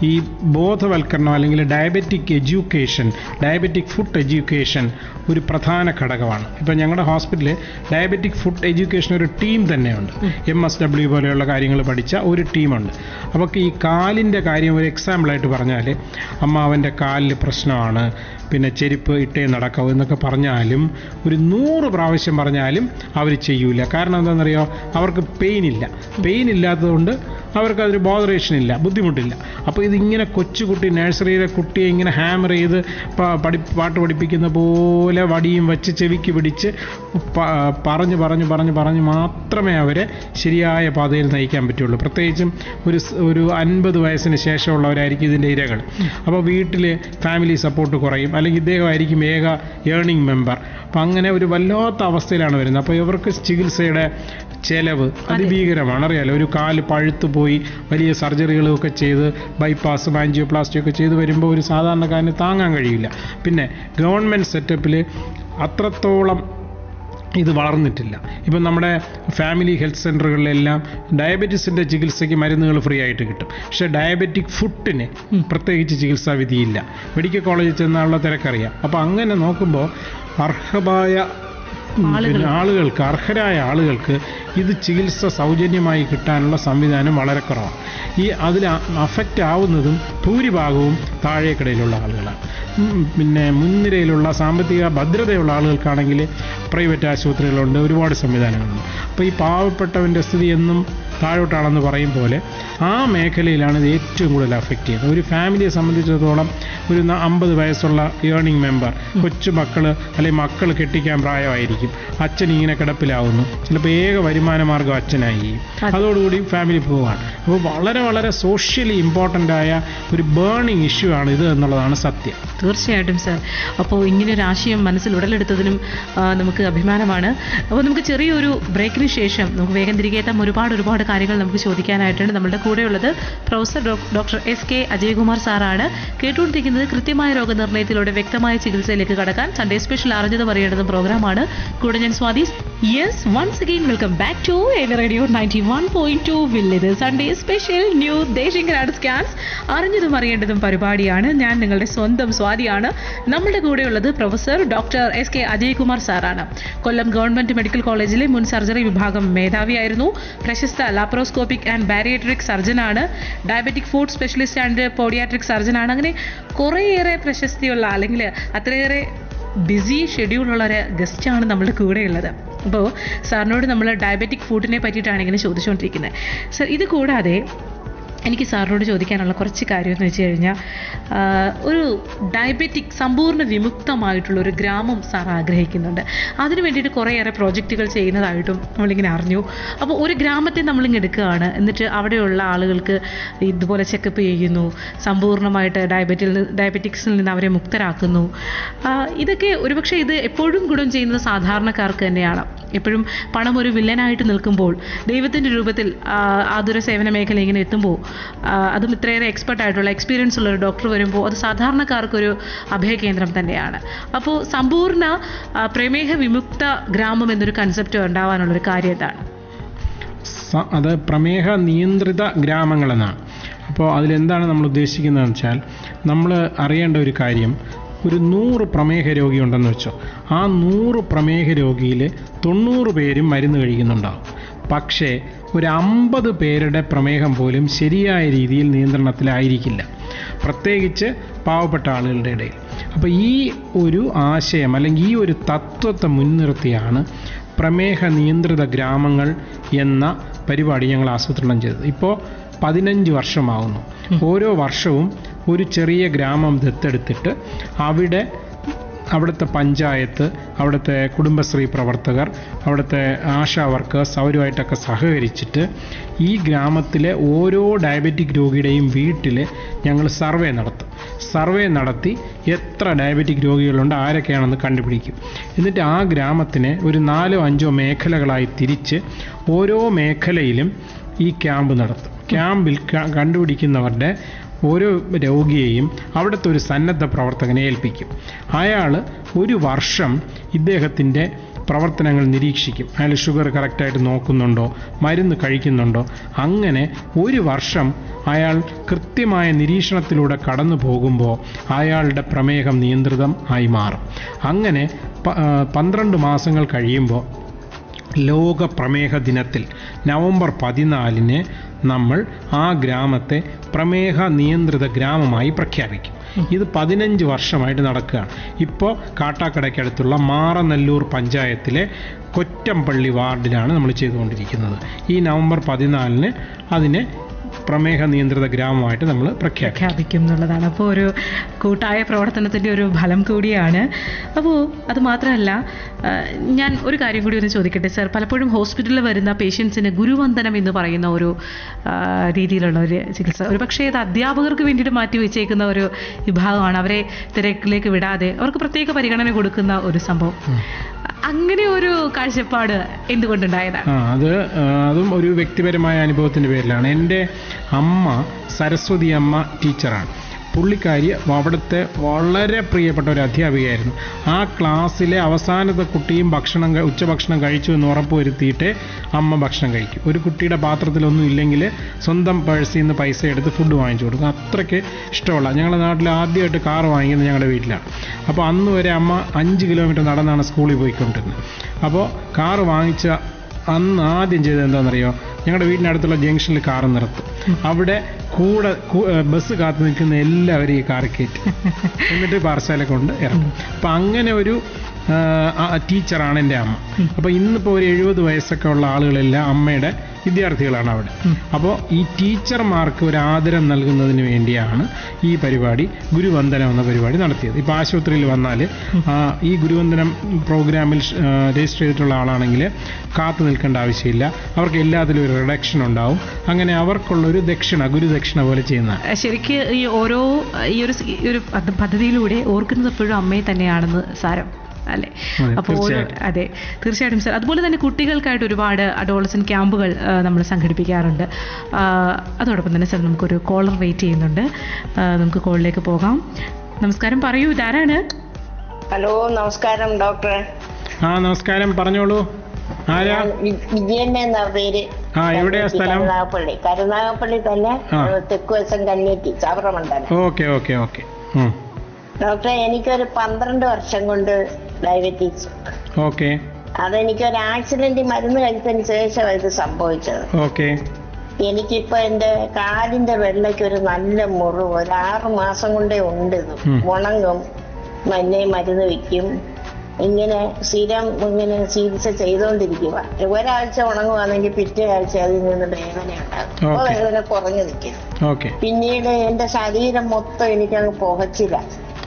ഈ ബോധവൽക്കരണം അല്ലെങ്കിൽ diabetic education, diabetic food education ഒരു പ്രധാന ഘടകമാണ്. ഇപ്പം ഞങ്ങളുടെ ഹോസ്പിറ്റലിൽ ഡയബറ്റിക് ഫുഡ് എഡ്യൂക്കേഷൻ ഒരു ടീം തന്നെയുണ്ട്. MSW പോലെയുള്ള കാര്യങ്ങൾ പഠിച്ച ഒരു ടീമുണ്ട്. അപ്പോൾ ഈ കാലിൻ്റെ കാര്യം ഒരു എക്സാമ്പിളായിട്ട് പറഞ്ഞാൽ, അവൻ്റെ കാലിൽ പ്രശ്നമാണ്, പിന്നെ ചെരുപ്പ് ഇട്ടേ നടക്കാവൂ എന്നൊക്കെ പറഞ്ഞാലും ഒരു 100 പ്രാവശ്യം പറഞ്ഞാലും അവർ ചെയ്യൂല. കാരണം എന്താണെന്നറിയോ? അവർക്ക് പെയിൻ ഇല്ലാത്തതുകൊണ്ട് അവർക്കതൊരു ബോധറേഷൻ ഇല്ല, ബുദ്ധിമുട്ടില്ല. അപ്പോൾ ഇതിങ്ങനെ കൊച്ചുകുട്ടി, നഴ്സറിയിലെ കുട്ടിയെ ഇങ്ങനെ ഹാമർ ചെയ്ത് പാട്ട് പഠിപ്പിക്കുന്ന പോലെ വടിയും വെച്ച് ചെവിക്ക് പിടിച്ച് പറഞ്ഞ് മാത്രമേ അവരെ ശരിയായ പാതയിൽ നയിക്കാൻ പറ്റുള്ളൂ. പ്രത്യേകിച്ചും ഒരു 50 വയസ്സിന് ശേഷമുള്ളവരായിരിക്കും ഇതിൻ്റെ ഇരകൾ. അപ്പോൾ വീട്ടിൽ ഫാമിലി സപ്പോർട്ട് കുറയും, അല്ലെങ്കിൽ ഇദ്ദേഹമായിരിക്കും ഏക ഏർണിംഗ് മെമ്പർ. അപ്പം അങ്ങനെ ഒരു വല്ലാത്ത അവസ്ഥയിലാണ് വരുന്നത്. അപ്പോൾ ഇവർക്ക് ചികിത്സയുടെ ചെലവ് അതിഭീകരമാണ്. അറിയാലോ, ഒരു കാല് പഴുത്തു പോയി വലിയ സർജറികളൊക്കെ ചെയ്ത് ബൈപ്പാസും ആൻജിയോപ്ലാസ്റ്റിയും ഒക്കെ ചെയ്ത് വരുമ്പോൾ ഒരു സാധാരണക്കാരന് താങ്ങാൻ കഴിയില്ല. പിന്നെ ഗവൺമെൻറ് സെറ്റപ്പിൽ അത്രത്തോളം ഇത് വളർന്നിട്ടില്ല. ഇപ്പം നമ്മുടെ ഫാമിലി ഹെൽത്ത് സെൻ്ററുകളിലെല്ലാം ഡയബറ്റീസിൻ്റെ ചികിത്സയ്ക്ക് മരുന്നുകൾ ഫ്രീ ആയിട്ട് കിട്ടും. പക്ഷേ ഡയബറ്റിക് ഫുഡിന് പ്രത്യേകിച്ച് ചികിത്സാ വിധിയില്ല. മെഡിക്കൽ കോളേജിൽ ചെന്നുള്ള തിരക്കറിയാം. അപ്പോൾ അങ്ങനെ നോക്കുമ്പോൾ അർഹരായ ആളുകൾക്ക് ഇത് ചികിത്സ സൗജന്യമായി കിട്ടാനുള്ള സംവിധാനം വളരെ കുറവാണ്. അതിൽ അഫക്റ്റ് ആവുന്നതും ഭൂരിഭാഗവും താഴേക്കിടയിലുള്ള ആളുകളാണ്. പിന്നെ മുൻനിരയിലുള്ള സാമ്പത്തിക ഭദ്രതയുള്ള ആളുകൾക്കാണെങ്കിൽ പ്രൈവറ്റ് ആശുപത്രികളുണ്ട്, ഒരുപാട് സംവിധാനങ്ങളുണ്ട്. അപ്പോൾ ഈ പാവപ്പെട്ടവൻ്റെ സ്ഥിതി എന്നും താഴോട്ടാണെന്ന് പറയും പോലെ ആ മേഖലയിലാണ് ഇത് ഏറ്റവും കൂടുതൽ അഫക്റ്റ് ചെയ്യുന്നത്. ഒരു ഫാമിലിയെ സംബന്ധിച്ചിടത്തോളം ഒരു 50 വയസ്സുള്ള ഏർണിംഗ് മെമ്പർ, കൊച്ചുമക്കൾ അല്ലെങ്കിൽ മക്കൾ കെട്ടിക്കാൻ പ്രായമായിരിക്കും, അച്ഛൻ ഇങ്ങനെ കിടപ്പിലാവുന്നു, ചിലപ്പോൾ ഏക വരുമാന മാർഗ്ഗം അച്ഛനായി, അതോടുകൂടി ഫാമിലി പോവുകയാണ്. അപ്പോൾ വളരെ വളരെ സോഷ്യലി ഇമ്പോർട്ടൻ്റ് ആയ ഒരു ബേണിംഗ് ഇഷ്യൂ ആണ് ഇത് എന്നുള്ളതാണ് സത്യം. തീർച്ചയായിട്ടും സർ. അപ്പോൾ ഇങ്ങനൊരു ആശയം മനസ്സിൽ ഉടലെടുത്തതിനും നമുക്ക് അഭിമാനമാണ്. അപ്പോൾ നമുക്ക് ചെറിയൊരു ബ്രേക്കിന് ശേഷം നമുക്ക് വേഗം തിരികെ എത്താം. ഒരുപാട് കാര്യങ്ങൾ നമുക്ക് ചോദിക്കാനായിട്ടുണ്ട്. നമ്മുടെ കൂടെയുള്ളത് പ്രൊഫസർ ഡോക്ടർ SK അജയ്കുമാർ സാറാണ്. കേട്ടുകൊണ്ടിരിക്കുന്നത് കൃത്യമായ രോഗനിർണയത്തിലൂടെ വ്യക്തമായ ചികിത്സയിലേക്ക് കടക്കാൻ സൺഡേ സ്പെഷ്യൽ അറിഞ്ഞത് പറയേണ്ടതും പ്രോഗ്രാമാണ്. കൂടെ ഞാൻ Swathi. Yes, once again welcome back to radio 91.2 വില്ലിത് Sunday special new Desinganad scans അറിഞ്ഞതും അറിയേണ്ടതും പരിപാടിയാണ്. ഞാൻ നിങ്ങളുടെ സ്വന്തം സ്വാതിയാണ്. നമ്മുടെ കൂടെയുള്ളത് പ്രൊഫസർ ഡോക്ടർ SK അജയ്കുമാർ സാറാണ്. കൊല്ലം ഗവൺമെന്റ് മെഡിക്കൽ കോളേജിലെ മുൻ സർജറി വിഭാഗം മേധാവിയായിരുന്നു. പ്രശസ്ത ലാപ്രോസ്കോപ്പിക് ആൻഡ് ബാരിയാട്രിക് സർജനാണ്. Diabetic foot specialist and podiatric സർജനാണ്. അങ്ങനെ കുറേയേറെ പ്രശസ്തിയുള്ള, അല്ലെങ്കിൽ അത്രയേറെ ബിസി ഷെഡ്യൂളുള്ള ഒരു ഗസ്റ്റാണ് നമ്മുടെ കൂടെയുള്ളത്. അപ്പോൾ സാറിനോട് നമ്മൾ ഡയബറ്റിക് ഫുഡിനെ പറ്റിയിട്ടാണ് ഇങ്ങനെ ചോദിച്ചുകൊണ്ടിരിക്കുന്നത്. സർ, ഇത് കൂടാതെ എനിക്ക് സാറിനോട് ചോദിക്കാനുള്ള കുറച്ച് കാര്യം എന്ന് വെച്ച് കഴിഞ്ഞാൽ, ഒരു ഡയബറ്റിക് സമ്പൂർണ്ണ വിമുക്തമായിട്ടുള്ള ഒരു ഗ്രാമം സാർ ആഗ്രഹിക്കുന്നുണ്ട്. അതിന് വേണ്ടിയിട്ട് കുറേയേറെ പ്രോജക്റ്റുകൾ ചെയ്യുന്നതായിട്ടും നമ്മളിങ്ങനെ അറിഞ്ഞു. അപ്പോൾ ഒരു ഗ്രാമത്തെ നമ്മളിങ്ങനെ എടുക്കുകയാണ്, എന്നിട്ട് അവിടെയുള്ള ആളുകൾക്ക് ഇതുപോലെ ചെക്കപ്പ് ചെയ്യുന്നു, സമ്പൂർണ്ണമായിട്ട് ഡയബറ്റിക്സിൽ നിന്ന് അവരെ മുക്തരാക്കുന്നു. ഇതൊക്കെ ഒരുപക്ഷെ ഇത് എപ്പോഴും ഗുണം ചെയ്യുന്നത് സാധാരണക്കാർക്ക് തന്നെയാണ്. എപ്പോഴും പണം ഒരു വില്ലനായിട്ട് നിൽക്കുമ്പോൾ ദൈവത്തിൻ്റെ രൂപത്തിൽ ആതുര സേവന മേഖല ഇങ്ങനെ എത്തുമ്പോൾ, അതും ഇത്രയേറെ എക്സ്പെർട്ടായിട്ടുള്ള എക്സ്പീരിയൻസ് ഉള്ള ഒരു ഡോക്ടർ വരുമ്പോൾ അത് സാധാരണക്കാർക്കൊരു അഭയകേന്ദ്രം തന്നെയാണ്. അപ്പോൾ സമ്പൂർണ്ണ പ്രമേഹ വിമുക്ത ഗ്രാമം എന്നൊരു കൺസെപ്റ്റ് ഉണ്ടാവാനുള്ളൊരു കാര്യം എന്താണ്? അത് പ്രമേഹ നിയന്ത്രിത ഗ്രാമങ്ങളെന്നാണ്. അപ്പോൾ അതിലെന്താണ് നമ്മൾ ഉദ്ദേശിക്കുന്നതെന്ന് വെച്ചാൽ, നമ്മൾ അറിയേണ്ട ഒരു കാര്യം, ഒരു 100 പ്രമേഹ രോഗിയുണ്ടെന്ന് വെച്ചോ, ആ 100 പ്രമേഹ രോഗിയിൽ 90 പേരും മരുന്ന് കഴിക്കുന്നുണ്ടാവും. പക്ഷേ ഒരു 50 പേരുടെ പ്രമേഹം പോലും ശരിയായ രീതിയിൽ നിയന്ത്രണത്തിലായിരിക്കില്ല, പ്രത്യേകിച്ച് പാവപ്പെട്ട ആളുകളുടെ ഇടയിൽ. അപ്പോൾ ഈ ഒരു ആശയം അല്ലെങ്കിൽ ഈ ഒരു തത്വത്തെ മുൻനിർത്തിയാണ് പ്രമേഹ നിയന്ത്രിത ഗ്രാമങ്ങൾ എന്ന പരിപാടി ഞങ്ങൾ ആസൂത്രണം ചെയ്തത്. ഇപ്പോൾ 15 വർഷമാകുന്നു. ഓരോ വർഷവും ഒരു ചെറിയ ഗ്രാമം ദത്തെടുത്തിട്ട് അവിടുത്തെ പഞ്ചായത്ത്, അവിടുത്തെ കുടുംബശ്രീ പ്രവർത്തകർ, അവിടുത്തെ ആശാ വർക്കേഴ്സ് അവരുമായിട്ടൊക്കെ സഹകരിച്ചിട്ട് ഈ ഗ്രാമത്തിലെ ഓരോ ഡയബറ്റിക് രോഗിയുടെയും വീട്ടിൽ ഞങ്ങൾ സർവേ നടത്തി എത്ര ഡയബറ്റിക് രോഗികളുണ്ട്, ആരൊക്കെയാണെന്ന് കണ്ടുപിടിക്കും. എന്നിട്ട് ആ ഗ്രാമത്തിനെ ഒരു 4-5 മേഖലകളായി തിരിച്ച് ഓരോ മേഖലയിലും ഈ ക്യാമ്പ് നടത്തും. ക്യാമ്പിൽ കണ്ടുപിടിക്കുന്നവരുടെ ഓരോ രോഗിയെയും അവിടുത്തെ ഒരു സന്നദ്ധ പ്രവർത്തകനെ ഏൽപ്പിക്കും. അയാൾ ഒരു വർഷം ഇദ്ദേഹത്തിൻ്റെ പ്രവർത്തനങ്ങൾ നിരീക്ഷിക്കും. അയാൾ ഷുഗർ കറക്റ്റായിട്ട് നോക്കുന്നുണ്ടോ, മരുന്ന് കഴിക്കുന്നുണ്ടോ. അങ്ങനെ ഒരു വർഷം അയാൾ കൃത്യമായ നിരീക്ഷണത്തിലൂടെ കടന്നു പോകുമ്പോൾ അയാളുടെ പ്രമേഹം നിയന്ത്രിതം ആയി മാറും. അങ്ങനെ 12 മാസങ്ങൾ കഴിയുമ്പോൾ ലോക പ്രമേഹ ദിനത്തിൽ നവംബർ 14 നമ്മൾ ആ ഗ്രാമത്തെ പ്രമേഹ നിയന്ത്രിത ഗ്രാമമായി പ്രഖ്യാപിക്കും. ഇത് 15 വർഷമായിട്ട് നടക്കുകയാണ്. ഇപ്പോൾ കാട്ടാക്കടയ്ക്കടുത്തുള്ള മാറനല്ലൂർ പഞ്ചായത്തിലെ കൊറ്റമ്പള്ളി വാർഡിലാണ് നമ്മൾ ചെയ്തുകൊണ്ടിരിക്കുന്നത്. ഈ നവംബർ 14 അതിനെ പ്രമേഹ നിയന്ത്രിത ഗ്രാമമായിട്ട് നമ്മൾ പ്രഖ്യാപിക്കും എന്നുള്ളതാണ്. അപ്പോൾ ഒരു കൂട്ടായ പ്രവർത്തനത്തിൻ്റെ ഒരു ഫലം കൂടിയാണ്. അപ്പോൾ അത് മാത്രമല്ല, ഞാൻ ഒരു കാര്യം കൂടി ഒന്ന് ചോദിക്കട്ടെ സർ. പലപ്പോഴും ഹോസ്പിറ്റലിൽ വരുന്ന പേഷ്യൻസിന് ഗുരുവന്ദനം എന്ന് പറയുന്ന ഒരു രീതിയിലുള്ള ഒരു ചികിത്സ, ഒരു പക്ഷേ ഇത് അധ്യാപകർക്ക് വേണ്ടിയിട്ട് മാറ്റി വെച്ചേക്കുന്ന ഒരു വിഭാഗമാണ്. അവരെ തിരക്കിലേക്ക് വിടാതെ അവർക്ക് പ്രത്യേക പരിഗണന കൊടുക്കുന്ന ഒരു സംഭവം. അങ്ങനെ ഒരു കാഴ്ചപ്പാട് എന്തുകൊണ്ടുണ്ടായതാണ്? അതും ഒരു വ്യക്തിപരമായ അനുഭവത്തിൻ്റെ പേരിലാണ്. എൻ്റെ അമ്മ സരസ്വതി അമ്മ ടീച്ചറാണ്. പുള്ളിക്കാരി അവിടുത്തെ വളരെ പ്രിയപ്പെട്ട ഒരു അധ്യാപികയായിരുന്നു. ആ ക്ലാസ്സിലെ അവസാനത്തെ കുട്ടിയും ഉച്ചഭക്ഷണം കഴിച്ചു എന്ന് ഉറപ്പ് വരുത്തിയിട്ടേ അമ്മ ഭക്ഷണം കഴിക്കും. ഒരു കുട്ടിയുടെ പാത്രത്തിലൊന്നും ഇല്ലെങ്കിൽ സ്വന്തം പേഴ്സിൽ നിന്ന് പൈസ എടുത്ത് ഫുഡ് വാങ്ങിച്ചു കൊടുക്കും. അത്രയ്ക്ക് ഇഷ്ടമുള്ള. ഞങ്ങളുടെ നാട്ടിൽ ആദ്യമായിട്ട് കാർ വാങ്ങിക്കുന്നത് ഞങ്ങളുടെ വീട്ടിലാണ്. അപ്പോൾ അന്ന് വരെ അമ്മ 5 കിലോമീറ്റർ നടന്നാണ് സ്കൂളിൽ പോയിക്കൊണ്ടിരുന്നത്. അപ്പോൾ കാർ വാങ്ങിച്ച അന്ന് ആദ്യം ചെയ്തത് എന്താണെന്നറിയോ? ഞങ്ങളുടെ വീടിനടുത്തുള്ള ജംഗ്ഷനിൽ കാർ നിർത്തും. അവിടെ ബസ് കാത്തു നിൽക്കുന്ന എല്ലാവരും ഈ കാർ കയറ്റി എന്നിട്ട് പാർശാല കൊണ്ട് ഇറങ്ങും. അപ്പം അങ്ങനെ ഒരു ടീച്ചറാണ് എൻ്റെ അമ്മ. അപ്പോൾ ഇന്നിപ്പോൾ ഒരു 70 വയസ്സൊക്കെ ഉള്ള ആളുകളെല്ലാം അമ്മയുടെ വിദ്യാർത്ഥികളാണ് അവിടെ. അപ്പോൾ ഈ ടീച്ചർമാർക്ക് ഒരു ആദരം നൽകുന്നതിന് വേണ്ടിയാണ് ഈ പരിപാടി, ഗുരുവന്ദനം എന്ന പരിപാടി നടത്തിയത്. ഇപ്പോൾ ആശുപത്രിയിൽ വന്നാൽ ഈ ഗുരുവന്ദനം പ്രോഗ്രാമിൽ രജിസ്റ്റർ ചെയ്തിട്ടുള്ള ആളാണെങ്കിൽ കാത്തു നിൽക്കേണ്ട ആവശ്യമില്ല. അവർക്ക് എല്ലാത്തിലും ഒരു റിഡക്ഷൻ ഉണ്ടാവും. അങ്ങനെ അവർക്കുള്ളൊരു ഗുരുദക്ഷിണ പോലെ ചെയ്യുന്നതാണ്. ശരിക്കും ഈ ഒരു പദ്ധതിയിലൂടെ ഓർക്കുന്നത് എപ്പോഴും അമ്മയെ തന്നെയാണെന്ന് സാരം അല്ലേ? അപ്പോൾ അതെ, തീർച്ചയായിട്ടും സർ. അതുപോലെ തന്നെ കുട്ടികൾക്കായിട്ട് ഒരുപാട് അഡോളസന്റ് ക്യാമ്പുകൾ നമ്മൾ സംഘടിപ്പിക്കാറുണ്ട്. അതോടൊപ്പം തന്നെ സർ, നമുക്കൊരു കോളർ വെയിറ്റ് ചെയ്യുന്നുണ്ട്. നമുക്ക് കോളിലേക്ക് പോകാം. നമസ്കാരം, പറയൂ, ഇതാരാണ്? ഹലോ, നമസ്കാരം ഡോക്ടറെ. നമസ്കാരം, പറഞ്ഞോളൂ. ആരാ? വിജയമ്മ എന്നാ പേര്. എവിടെയാ സ്ഥലം? കരുനാഗപ്പള്ളി തന്നെ, തെക്കുവശം കന്നേറ്റി, ചാവറമണ്ഡലം. ഓക്കെ. ഡോക്ടറെ, എനിക്കൊരു 12 വർഷം കൊണ്ട് ഡയബറ്റീസ്. ഓക്കെ. അതെനിക്കൊരു ആക്സിഡന്റ് മരുന്ന് കഴിച്ചതിന് ശേഷമാണ് ഇത് സംഭവിച്ചത്. ഓക്കെ. എനിക്കിപ്പോ എന്റെ കാലിന്റെ വെള്ളയ്ക്ക് ഒരു നല്ല മുറിവ് ഒരു 6 മാസം കൊണ്ടേ ഉണ്ട്. ഇത് ഉണങ്ങും, മരുന്ന് വെക്കും, ഇങ്ങനെ സ്ഥിരം ഇങ്ങനെ ചികിത്സ ചെയ്തോണ്ടിരിക്കുക. ഒരാഴ്ച ഉണങ്ങുവാണെങ്കിൽ പിറ്റേ ആഴ്ച അതിൽ നിന്ന് വേദന ഉണ്ടാകും. വേദന കുറഞ്ഞു നിൽക്കും. പിന്നീട് എന്റെ ശരീരം മൊത്തം എനിക്കങ്ങ് പുകച്ചില്ല.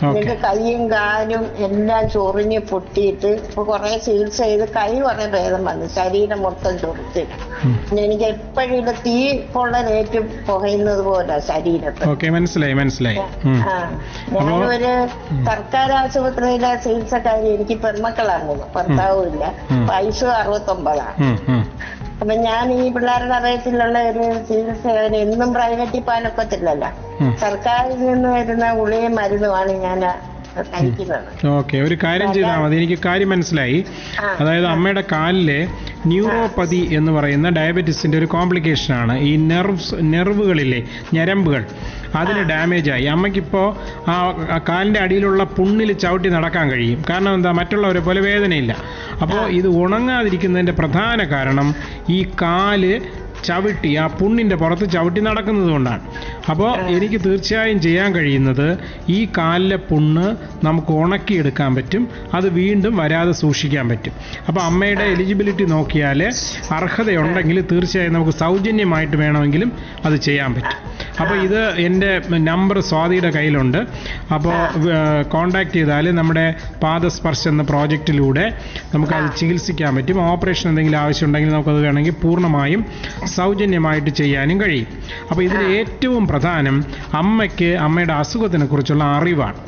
എന്നിട്ട് കൈയും കാലും എല്ലാം ചൊറിഞ്ഞ് പൊട്ടിയിട്ട് ഇപ്പൊ കുറെ ചികിത്സ ചെയ്ത് കൈ കുറെ ഭേദം വന്നു, ശരീരം മൊത്തം ചൊറിച്ചില്ല. എനിക്ക് എപ്പോഴും ഇത് തീ പൊള്ളലേറ്റ് പുകയുന്നത് പോലെ ശരീരത്തിൽ. മനസ്സിലായി. ഞാനൊരു സർക്കാർ ആശുപത്രിയിലെ ചികിത്സക്കാരി. എനിക്ക് പെൺമക്കളാണ്, ഭർത്താവും ഇല്ല. വയസ്സ് 69. അപ്പൊ ഞാൻ ഈ പിള്ളേരുടെ അറിയത്തിലുള്ള ഒരു ചികിത്സ എന്നും പ്രൈവറ്റിൽ പോകാനൊക്കത്തില്ലല്ലോ. സർക്കാരിൽ നിന്ന് വരുന്ന ഗുളികയും മരുന്നുമാണ് ഞാൻ കഴിക്കുന്നത്. ഓക്കെ, ഒരു കാര്യം ചെയ്താൽ മതി. എനിക്ക് കാര്യം മനസ്സിലായി. അതായത് അമ്മയുടെ കാലിലെ ന്യൂറോപ്പതി എന്ന് പറയുന്ന ഡയബറ്റീസിന്റെ ഒരു കോംപ്ലിക്കേഷനാണ്. ഈ നെർവുകളിലെ ഞരമ്പുകൾ അതിന് ഡാമേജ് ആയി. അമ്മയ്ക്കിപ്പോൾ ആ കാലിൻ്റെ അടിയിലുള്ള പുണ്ണിൽ ചവിട്ടി നടക്കാൻ കഴിയും. കാരണം എന്താ? മറ്റുള്ളവരെ പോലെ വേദനയില്ല. അപ്പോൾ ഇത് ഉണങ്ങാതിരിക്കുന്നതിൻ്റെ പ്രധാന കാരണം ഈ കാല് ചവിട്ടി, ആ പുണ്ണിൻ്റെ പുറത്ത് ചവിട്ടി നടക്കുന്നത് കൊണ്ടാണ്. അപ്പോൾ എനിക്ക് തീർച്ചയായും ചെയ്യാൻ കഴിയുന്നത് ഈ കാലിലെ പുണ്ണ് നമുക്ക് ഉണക്കിയെടുക്കാൻ പറ്റും, അത് വീണ്ടും വരാതെ സൂക്ഷിക്കാൻ പറ്റും. അപ്പോൾ അമ്മയുടെ എലിജിബിലിറ്റി നോക്കിയാൽ അർഹതയുണ്ടെങ്കിൽ തീർച്ചയായും നമുക്ക് സൗജന്യമായിട്ട് വേണമെങ്കിലും അത് ചെയ്യാൻ പറ്റും. അപ്പോൾ ഇത് എൻ്റെ നമ്പർ സ്വാതിയുടെ കയ്യിലുണ്ട്. അപ്പോൾ കോണ്ടാക്ട് ചെയ്താൽ നമ്മുടെ പാദസ്പർശം എന്ന പ്രോജക്റ്റിലൂടെ നമുക്കത് ചികിത്സിക്കാൻ പറ്റും. ഓപ്പറേഷൻ എന്തെങ്കിലും ആവശ്യമുണ്ടെങ്കിൽ നമുക്കത് വേണമെങ്കിൽ പൂർണ്ണമായും സൗജന്യമായിട്ട് ചെയ്യാനും കഴിയും. അപ്പോൾ ഇതിൽ ഏറ്റവും പ്രധാനം അമ്മയ്ക്ക് അമ്മയുടെ അസുഖത്തിനെ കുറിച്ചുള്ള അറിവാണ്.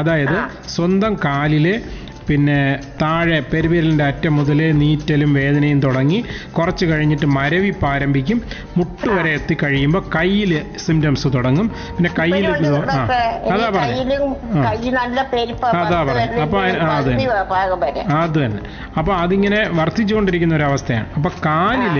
അതായത് സ്വന്തം കാലിൽ പിന്നെ താഴെ പെരുവിരലിൻ്റെ അറ്റം മുതൽ നീറ്റലും വേദനയും തുടങ്ങി കുറച്ച് കഴിഞ്ഞിട്ട് മരവിപ്പ് ആരംഭിക്കും. മുട്ടുവരെ എത്തിക്കഴിയുമ്പോൾ കയ്യിൽ സിംറ്റംസ് തുടങ്ങും. പിന്നെ കയ്യിൽ അതാ പറഞ്ഞു അപ്പോൾ അത് തന്നെ. അപ്പോൾ അതിങ്ങനെ വർദ്ധിച്ചുകൊണ്ടിരിക്കുന്ന ഒരവസ്ഥയാണ്. അപ്പോൾ കാലിൽ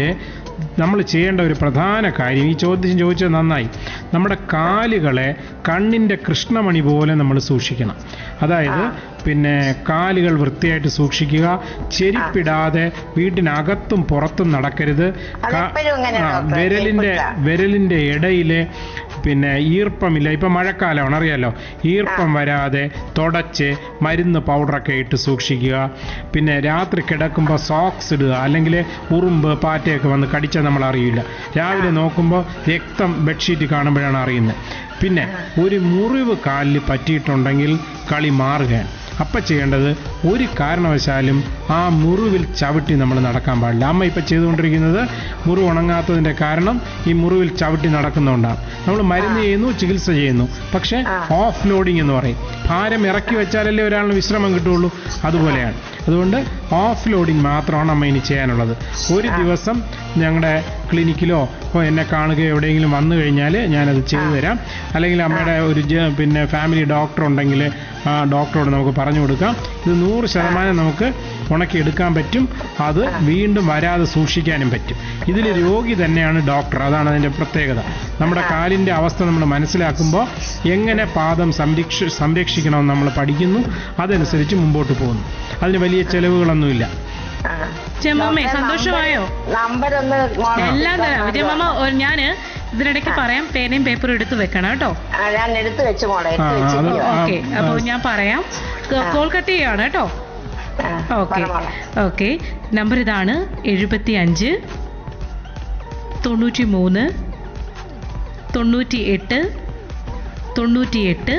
നമ്മൾ ചെയ്യേണ്ട ഒരു പ്രധാന കാര്യം, ഈ ചോദ്യം ചോദിച്ചത് നന്നായി, നമ്മുടെ കാലുകളെ കണ്ണിൻ്റെ കൃഷ്ണമണി പോലെ നമ്മൾ സൂക്ഷിക്കണം. അതായത് പിന്നെ കാലുകൾ വൃത്തിയായിട്ട് സൂക്ഷിക്കുക, ചെരുപ്പിടാതെ വീട്ടിനകത്തും പുറത്തും നടക്കരുത്. വിരലിൻ്റെ ഇടയിൽ പിന്നെ ഈർപ്പമില്ല, ഇപ്പം മഴക്കാലമാണ് അറിയാലോ, ഈർപ്പം വരാതെ തുടച്ച് മരുന്ന് പൗഡറൊക്കെ ഇട്ട് സൂക്ഷിക്കുക. പിന്നെ രാത്രി കിടക്കുമ്പോൾ സോക്സ് ഇടുക, അല്ലെങ്കിൽ ഉറുമ്പ് പാറ്റയൊക്കെ വന്ന് കടിച്ചാൽ നമ്മൾ അറിയില്ല. രാവിലെ നോക്കുമ്പോൾ രക്തം ബെഡ്ഷീറ്റ് കാണുമ്പോഴാണ് അറിയുന്നത്. പിന്നെ ഒരു മുറിവ് കാലിൽ പറ്റിയിട്ടുണ്ടെങ്കിൽ കളി മാറുകയാണ്. അപ്പം ചെയ്യേണ്ടത് ഒരു കാരണവശാലും ആ മുറിവിൽ ചവിട്ടി നമ്മൾ നടക്കാൻ പാടില്ല. അമ്മ ഇപ്പം ചെയ്തുകൊണ്ടിരിക്കുന്നത് മുറിവ് ഉണങ്ങാത്തതിൻ്റെ കാരണം ഈ മുറിവിൽ ചവിട്ടി നടക്കുന്നതുകൊണ്ടാണ്. നമ്മൾ മരുന്ന് ചെയ്യുന്നു, ചികിത്സ ചെയ്യുന്നു, പക്ഷേ ഓഫ് ലോഡിങ് എന്ന് പറയും. ഭാരം ഇറക്കി വെച്ചാലല്ലേ ഒരാളിന് വിശ്രമം കിട്ടുള്ളൂ, അതുപോലെയാണ്. അതുകൊണ്ട് ഓഫ് ലോഡിങ് മാത്രമാണ് അമ്മ ഇനി ചെയ്യാനുള്ളത്. ഒരു ദിവസം ഞങ്ങളുടെ ക്ലിനിക്കിലോ എന്നെ കാണുകയോ എവിടെയെങ്കിലും വന്നു കഴിഞ്ഞാൽ ഞാനത് ചെയ്തു തരാം. അല്ലെങ്കിൽ അമ്മയുടെ ഒരു പിന്നെ ഫാമിലി ഡോക്ടർ ഉണ്ടെങ്കിൽ ആ ഡോക്ടറോട് നമുക്ക് പറഞ്ഞു കൊടുക്കാം. ഇത് 100% നമുക്ക് ഉണക്കിയെടുക്കാൻ പറ്റും. അത് വീണ്ടും വരാതെ സൂക്ഷിക്കാനും പറ്റും. ഇതിൽ രോഗി തന്നെയാണ് ഡോക്ടർ, അതാണ് അതിൻ്റെ പ്രത്യേകത. നമ്മുടെ കാലിൻ്റെ അവസ്ഥ നമ്മൾ മനസ്സിലാക്കുമ്പോൾ എങ്ങനെ പാദം സംരക്ഷിക്കണമെന്ന് നമ്മൾ പഠിക്കുന്നു, അതനുസരിച്ച് മുമ്പോട്ട് പോകുന്നു. അതിന് വലിയ ചെലവുകളൊന്നുമില്ല. വിജയമാമേ സന്തോഷമായോ? എല്ലാം തരാം വിജയമാമ. ഞാന് ഇതിനിടയ്ക്ക് പറയാം, പേനയും പേപ്പറും എടുത്ത് വെക്കണം കേട്ടോ. ഞാൻ എടുത്തു വെച്ചു മോളെ. ഓക്കെ, അപ്പോൾ ഞാൻ പറയാം. കോൾ കട്ട് ചെയ്യാണ് കേട്ടോ. ഓക്കെ ഓക്കെ, നമ്പർ ഇതാണ് 75 93 98 98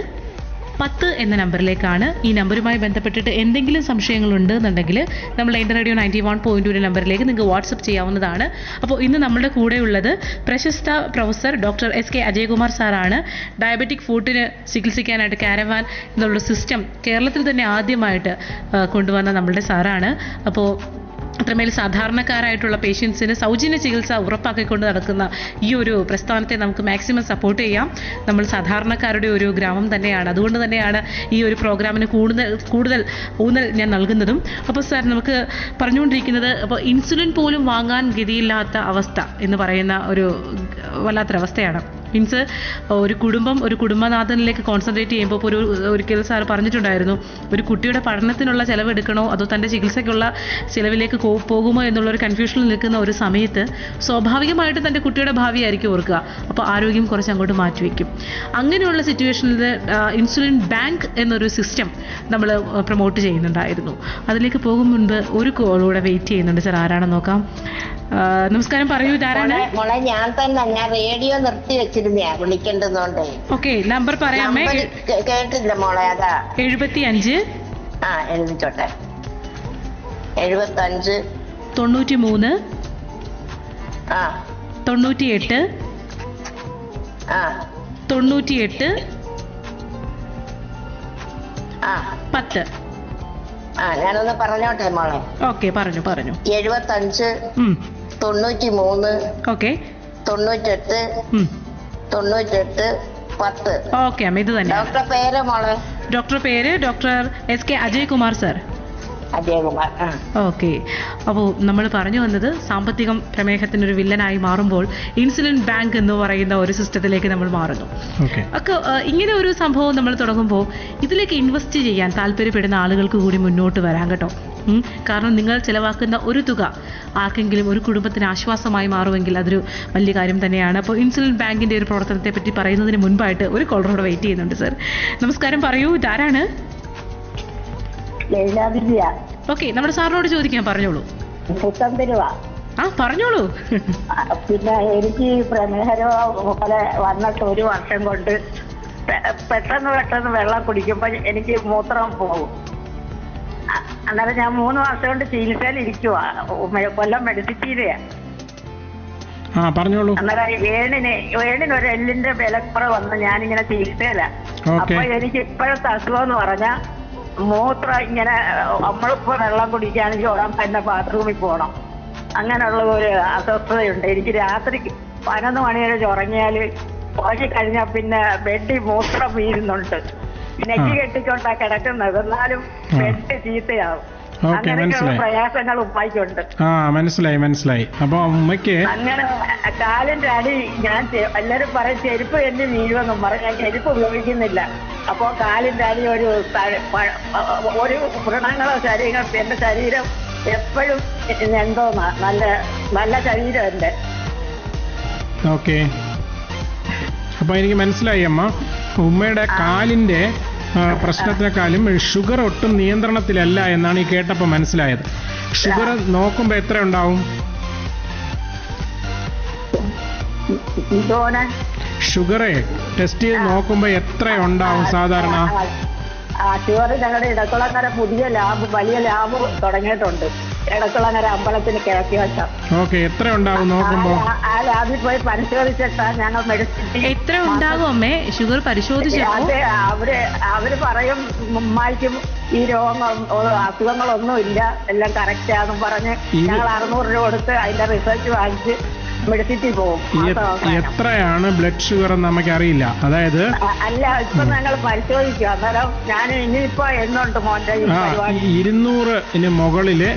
10 എന്ന നമ്പറിലേക്കാണ്. ഈ നമ്പറുമായി ബന്ധപ്പെട്ടിട്ട് എന്തെങ്കിലും സംശയങ്ങളുണ്ട് എന്നുണ്ടെങ്കിൽ നമ്മുടെ ഇന്റർറേഡിയോ 91.2 നമ്പറിലേക്ക് നിങ്ങൾക്ക് വാട്സപ്പ് ചെയ്യാവുന്നതാണ്. അപ്പോൾ ഇന്ന് നമ്മുടെ കൂടെയുള്ളത് പ്രശസ്ത പ്രൊഫസർ ഡോക്ടർ SK അജയകുമാർ സാറാണ്. ഡയബറ്റിക് ഫുഡിന് ചികിത്സിക്കാനായിട്ട് കാരവാൻ എന്നുള്ള സിസ്റ്റം കേരളത്തിൽ തന്നെ ആദ്യമായിട്ട് കൊണ്ടുവന്ന നമ്മളുടെ സാറാണ്. അപ്പോൾ അത്രമേൽ സാധാരണക്കാരായിട്ടുള്ള പേഷ്യൻസിന് സൗജന്യ ചികിത്സ ഉറപ്പാക്കിക്കൊണ്ട് നടക്കുന്ന ഈ ഒരു പ്രസ്ഥാനത്തെ നമുക്ക് മാക്സിമം സപ്പോർട്ട് ചെയ്യാം. നമ്മൾ സാധാരണക്കാരുടെ ഒരു ഗ്രാമം തന്നെയാണ്. അതുകൊണ്ട് തന്നെയാണ് ഈ ഒരു പ്രോഗ്രാമിന് കൂടുതൽ ഊന്നൽ ഞാൻ നൽകുന്നതും. അപ്പോൾ സാർ, നമുക്ക് പറഞ്ഞുകൊണ്ടിരിക്കുന്നത്, അപ്പോൾ ഇൻസുലിൻ പോലും വാങ്ങാൻ ഗതിയില്ലാത്ത അവസ്ഥ എന്ന് പറയുന്ന ഒരു വല്ലാത്തൊരവസ്ഥയാണ്. മീൻസ് ഒരു കുടുംബനാഥനിലേക്ക് കോൺസെൻട്രേറ്റ് ചെയ്യുമ്പോൾ ഇപ്പോൾ ഒരിക്കൽ സാർ പറഞ്ഞിട്ടുണ്ടായിരുന്നു, ഒരു കുട്ടിയുടെ പഠനത്തിനുള്ള ചിലവ് എടുക്കണോ അതോ തൻ്റെ ചികിത്സയ്ക്കുള്ള ചിലവിലേക്ക് പോകുമോ എന്നുള്ളൊരു കൺഫ്യൂഷനിൽ നിൽക്കുന്ന ഒരു സമയത്ത് സ്വാഭാവികമായിട്ടും തൻ്റെ കുട്ടിയുടെ ഭാവിയായിരിക്കും ഓർക്കുക. അപ്പോൾ ആരോഗ്യം കുറച്ച് അങ്ങോട്ട് മാറ്റിവെക്കും. അങ്ങനെയുള്ള സിറ്റുവേഷനിൽ ഇൻസുലിൻ ബാങ്ക് എന്നൊരു സിസ്റ്റം നമ്മൾ പ്രൊമോട്ട് ചെയ്യുന്നുണ്ടായിരുന്നു. അതിലേക്ക് പോകും മുൻപ് ഒരു കോളൂടെ വെയിറ്റ് ചെയ്യുന്നുണ്ട്. സാർ, ആരാണെന്ന് നോക്കാം. നമസ്കാരം, പറയൂ, ഇതാരാണ്? മോളെ ഞാൻ തന്നെ, ഞാൻ റേഡിയോ നിർത്തി വെച്ചിരുന്നയാ വിളിക്കേണ്ടതുകൊണ്ട്. Okay, number പറയാമേ? കേട്ടില്ല മോളെ. അതാ 75 എഴുതിച്ചോട്ടെ. 75 93 98 98 10. ഞാനൊന്ന് പറഞ്ഞോട്ടെ മോളെ. ഓക്കെ, പറഞ്ഞു. 75 93 ഓക്കെ 98 98 10. ഓക്കെ അമ്മ, ഇത് തന്നെ. ഡോക്ടർ പേര് മോളെ? ഡോക്ടർ പേര് doctor SK Ajayakumar sir. Ajayakumar. Okay, അപ്പോൾ നമ്മൾ പറഞ്ഞു വന്നത് സാമ്പത്തികം പ്രമേഹത്തിനൊരു വില്ലനായി മാറുമ്പോൾ ഇൻസുലിൻ ബാങ്ക് എന്ന് പറയുന്ന ഒരു സിസ്റ്റത്തിലേക്ക് നമ്മൾ മാറുന്നു. ഒക്കെ ഇങ്ങനെ ഒരു സംഭവം നമ്മൾ തുടങ്ങുമ്പോൾ ഇതിലേക്ക് ഇൻവെസ്റ്റ് ചെയ്യാൻ താല്പര്യപ്പെടുന്ന ആളുകൾക്ക് കൂടി മുന്നോട്ട് വരാം കേട്ടോ. കാരണം നിങ്ങൾ ചിലവാക്കുന്ന ഒരു തുക ആർക്കെങ്കിലും ഒരു കുടുംബത്തിന് ആശ്വാസമായി മാറുമെങ്കിൽ അതൊരു വലിയ കാര്യം തന്നെയാണ്. അപ്പോൾ ഇൻസുലിൻ ബാങ്കിൻ്റെ ഒരു പ്രവർത്തനത്തെ പറ്റി പറയുന്നതിന് മുൻപായിട്ട് ഒരു കോളറോട് വെയിറ്റ് ചെയ്യുന്നുണ്ട്. സർ നമസ്കാരം, പറയൂ, ഇതാരാണ്? ഓക്കെ, നമ്മുടെ സാറിനോട് ചോദിക്കാം, പറഞ്ഞോളൂ. പറഞ്ഞോളൂ. പിന്നെ എനിക്ക് പ്രമേഹരോഗം പോലെ വന്നിട്ട് 1 വർഷം കൊണ്ട് പെട്ടെന്ന് വെള്ളം കുടിക്കുമ്പോൾ എനിക്ക് മൂത്രം പോകും. അന്നേരം ഞാൻ 3 വർഷം കൊണ്ട് ചികിത്സയിൽ ഇരിക്കുവാ, കൊല്ലം മെഡിസിറ്റിയിലെയാ. പറഞ്ഞോളൂ. അന്നേരം ഏണിന് ഒരു എല്ലിന്റെ വിലക്കുറവ് വന്ന് ഞാനിങ്ങനെ ചികിത്സയില. അപ്പൊ എനിക്ക് ഇപ്പോഴത്തെ അസുഖം എന്ന് പറഞ്ഞാൽ മൂത്രം ഇങ്ങനെ നമ്മളിപ്പോ വെള്ളം കുടിക്കുകയാണെങ്കിൽ ഉടൻ തന്നെ ബാത്റൂമിൽ പോകണം, അങ്ങനെയുള്ള ഒരു അസ്വസ്ഥതയുണ്ട് എനിക്ക്. രാത്രി 11 മണി വരെ ഉറങ്ങിയാല് ഉറങ്ങി കഴിഞ്ഞാൽ പിന്നെ ബെഡിൽ മൂത്രം വീഴുന്നുണ്ട്. നെറ്റി കെട്ടിക്കൊണ്ടാ കിടക്കുന്നത്, എന്നാലും ബെഡ് ചീത്തയാവും. അങ്ങനെയൊക്കെയുള്ള പ്രയാസങ്ങൾ ഉപ്പായിക്കുണ്ട്. മനസ്സിലായി. അപ്പൊ ഉമ്മയ്ക്ക് അങ്ങനെ കാലിന്റെ അടി ഞാൻ എല്ലാരും പറയും ചെരുപ്പ് എന്നെ വീഴുമെന്നും പറഞ്ഞ് ഞാൻ ചെരുപ്പ് ഉപയോഗിക്കുന്നില്ല. അപ്പോ കാലിന്റെ അടി ഒരു വ്രണങ്ങളോ ശരീരം, എന്റെ ശരീരം എപ്പോഴും എന്തോ നല്ല ശരീരം എന്റെ. ഓക്കെ, അപ്പൊ എനിക്ക് മനസ്സിലായി അമ്മ. ഉമ്മയുടെ കാലിന്റെ പ്രശ്നത്തിനെക്കാളും ഷുഗർ ഒട്ടും നിയന്ത്രണത്തിലല്ല എന്നാണ് ഈ കേട്ടപ്പോൾ മനസ്സിലായത്. ഷുഗർ നോക്കുമ്പോ എത്ര ഉണ്ടാവും? ഷുഗറെ ടെസ്റ്റ് ചെയ്ത് നോക്കുമ്പോ എത്ര ഉണ്ടാവും സാധാരണ? ഷുഗർ ഞങ്ങളുടെ ഇടക്കുളങ്ങര പുതിയ വലിയ ലാബ് തുടങ്ങിയിട്ടുണ്ട്, ഇടക്കുളങ്ങര അമ്പലത്തിന് കിഴക്കി വശം. ഓക്കെ, എത്ര ഉണ്ടാവും നോക്കുമ്പോ? ആ ലാബിൽ പോയി പരിശോധിച്ചിട്ടാ ഞങ്ങൾ മെഡിസിൻ. എത്ര ഉണ്ടാകും അമ്മേ ഷുഗർ പരിശോധിച്ചു? അവര് പറയും ഉമ്മായിക്കും ഈ അസുഖങ്ങളൊന്നും ഇല്ല, എല്ലാം കറക്റ്റാന്നും പറഞ്ഞ് ഞങ്ങൾ 600 രൂപ കൊടുത്ത് അതിന്റെ റിസൾട്ട് വാങ്ങിച്ച് മെഡിസിറ്റിൽ പോകും. എത്രയാണ് ബ്ലഡ് ഷുഗർ നമുക്ക് അറിയില്ല, അതായത് അല്ല ഇപ്പൊ ഞങ്ങൾ പരിശോധിക്കും. അന്നേരം ഞാൻ ഇനിയിപ്പോ എണ്ണുണ്ട് മോന്റെ 200-ന് മുകളില്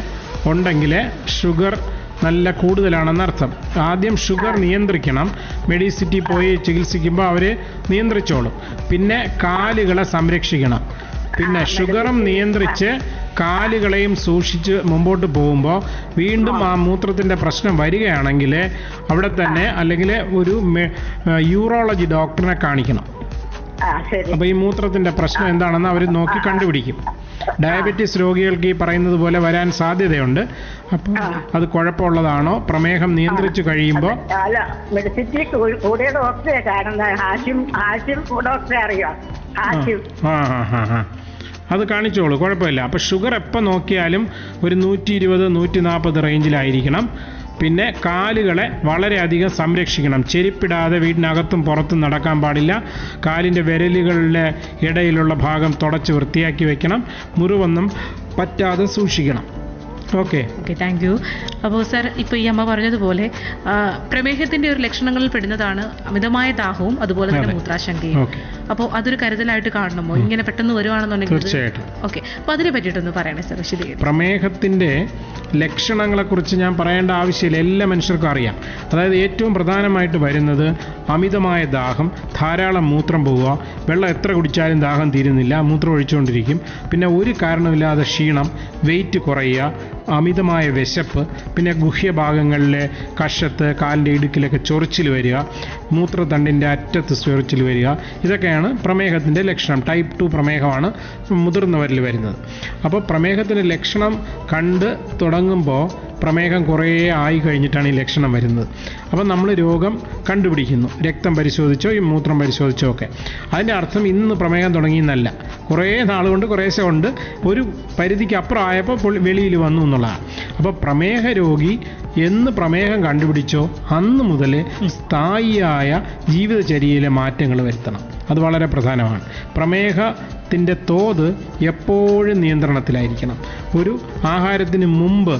ഉണ്ടെങ്കിൽ ഷുഗർ നല്ല കൂടുതലാണെന്നർത്ഥം. ആദ്യം ഷുഗർ നിയന്ത്രിക്കണം. മെഡിസിറ്റി പോയി ചികിത്സിക്കുമ്പോൾ അവർ നിയന്ത്രിച്ചോളും. പിന്നെ കാലുകളെ സംരക്ഷിക്കണം. പിന്നെ ഷുഗറും നിയന്ത്രിച്ച് കാലുകളെയും സൂക്ഷിച്ച് മുമ്പോട്ട് പോകുമ്പോൾ വീണ്ടും ആ മൂത്രത്തിൻ്റെ പ്രശ്നം വരികയാണെങ്കിൽ അവിടെ തന്നെ അല്ലെങ്കിൽ ഒരു യൂറോളജി ഡോക്ടറിനെ കാണിക്കണം. അപ്പോൾ ഈ മൂത്രത്തിൻ്റെ പ്രശ്നം എന്താണെന്ന് അവർ നോക്കി കണ്ടുപിടിക്കും. ഡയബറ്റീസ് രോഗികൾക്ക് ഈ പറയുന്നത് പോലെ വരാൻ സാധ്യതയുണ്ട്. അപ്പോൾ അത് കുഴപ്പമുള്ളതാണോ? പ്രമേഹം നിയന്ത്രിച്ചു കഴിയുമ്പോൾ അത് കാണിച്ചോളൂ, കുഴപ്പമില്ല. അപ്പോൾ ഷുഗർ എപ്പോൾ നോക്കിയാലും ഒരു 120, 140 റേഞ്ചിലായിരിക്കണം. പിന്നെ കാലുകളെ വളരെയധികം സംരക്ഷിക്കണം. ചെരുപ്പിടാതെ വീടിനകത്തും പുറത്തും നടക്കാൻ പാടില്ല. കാലിൻ്റെ വിരലുകളുടെ ഇടയിലുള്ള ഭാഗം തുടച്ച് വൃത്തിയാക്കി വെക്കണം. മുറിവൊന്നും പറ്റാതെ സൂക്ഷിക്കണം. Okay, thank you. അപ്പോൾ സർ, ഇപ്പോൾ ഈ അമ്മ പറഞ്ഞതുപോലെ പ്രമേഹത്തിൻ്റെ ഒരു ലക്ഷണങ്ങളിൽ പെടുന്നതാണ് അമിതമായ ദാഹവും അതുപോലെ തന്നെ മൂത്രാശങ്കയും. അപ്പോൾ അതൊരു കരുതലായിട്ട് കാണണമോ? ഇങ്ങനെ പെട്ടെന്ന് വരുവാണെന്നുണ്ടെങ്കിൽ? തീർച്ചയായിട്ടും. ഓക്കെ, അപ്പോൾ അതിനെ പറ്റിയിട്ടൊന്ന് പറയണേ സർ, വിശദീകരിച്ച്. പ്രമേഹത്തിൻ്റെ ലക്ഷണങ്ങളെക്കുറിച്ച് ഞാൻ പറയേണ്ട ആവശ്യമില്ല, എല്ലാ മനുഷ്യർക്കും അറിയാം. അതായത് ഏറ്റവും പ്രധാനമായിട്ട് വരുന്നത് അമിതമായ ദാഹം, ധാരാളം മൂത്രം പോവുക, വെള്ളം എത്ര കുടിച്ചാലും ദാഹം തീരുന്നില്ല, മൂത്രം ഒഴിച്ചുകൊണ്ടിരിക്കും. പിന്നെ ഒരു കാരണമില്ലാതെ ക്ഷീണം, വെയിറ്റ് കുറയുക, അമിതമായ വിശപ്പ്, പിന്നെ ഗുഹ്യഭാഗങ്ങളിലെ കഷത്ത്, കാലിൻ്റെ ഇടുക്കിലൊക്കെ ചൊറിച്ചിൽ വരിക, മൂത്രത്തണ്ടിൻ്റെ അറ്റത്ത് ചൊറിച്ചിൽ വരിക, ഇതൊക്കെയാണ് പ്രമേഹത്തിൻ്റെ ലക്ഷണം. ടൈപ്പ് 2 പ്രമേഹമാണ് മുതിർന്നവരിൽ വരുന്നത്. അപ്പോൾ പ്രമേഹത്തിൻ്റെ ലക്ഷണം കണ്ട് തുടങ്ങുമ്പോൾ പ്രമേഹം കുറേ ആയി കഴിഞ്ഞിട്ടാണ് ഈ ലക്ഷണം വരുന്നത്. അപ്പം നമ്മൾ രോഗം കണ്ടുപിടിക്കുന്നു, രക്തം പരിശോധിച്ചോ ഈ മൂത്രം പരിശോധിച്ചോ ഒക്കെ. അതിൻ്റെ അർത്ഥം ഇന്ന് പ്രമേഹം തുടങ്ങിയെന്നല്ല, കുറേ നാളുകൊണ്ട് കുറേശ്ശെ ഉണ്ട്, ഒരു പരിധിക്ക് അപ്പുറം ആയപ്പോൾ വെളിയിൽ വന്നു എന്നുള്ളതാണ്. അപ്പോൾ പ്രമേഹ രോഗി എന്ന് പ്രമേഹം കണ്ടുപിടിച്ചോ അന്ന് മുതൽ സ്ഥായിയായ ജീവിതചര്യയിലെ മാറ്റങ്ങൾ വരുത്തണം. അത് വളരെ പ്രധാനമാണ്. പ്രമേഹത്തിൻ്റെ തോത് എപ്പോഴും നിയന്ത്രണത്തിലായിരിക്കണം. ഒരു ആഹാരത്തിന് മുമ്പ്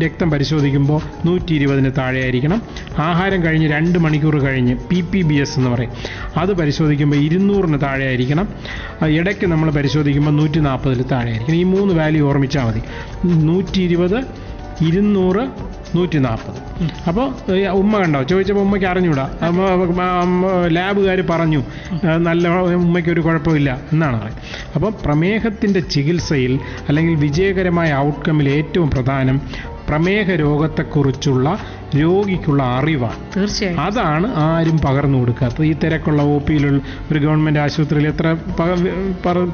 രക്തം പരിശോധിക്കുമ്പോൾ 120-ന് താഴെ ആയിരിക്കണം. ആഹാരം കഴിഞ്ഞ് 2 മണിക്കൂർ കഴിഞ്ഞ് PPBS എന്ന് പറയും, അത് പരിശോധിക്കുമ്പോൾ 200-ന് താഴെ ആയിരിക്കണം. ഇടയ്ക്ക് നമ്മൾ പരിശോധിക്കുമ്പോൾ 140-ൽ താഴെ ആയിരിക്കണം. ഈ 3 വാല്യൂ ഓർമ്മിച്ചാൽ മതി. 120, 200 140. അപ്പോൾ ഉമ്മ കണ്ടോ, ചോദിച്ചപ്പോൾ ഉമ്മയ്ക്ക് അറിഞ്ഞൂടാ, ലാബുകാർ പറഞ്ഞു നല്ല ഉമ്മയ്ക്കൊരു കുഴപ്പമില്ല എന്നാണ് പറയുന്നത്. അപ്പോൾ പ്രമേഹത്തിൻ്റെ ചികിത്സയിൽ അല്ലെങ്കിൽ വിജയകരമായ ഔട്ട്കമ്മിൽ ഏറ്റവും പ്രധാനം പ്രമേഹ രോഗത്തെക്കുറിച്ചുള്ള രോഗിക്കുള്ള അറിവാണ്. തീർച്ചയായും അതാണ് ആരും പകർന്നു കൊടുക്കാത്തത്. ഈ തിരക്കുള്ള OP-യിലുള്ള ഒരു ഗവൺമെന്റ് ആശുപത്രിയിൽ എത്ര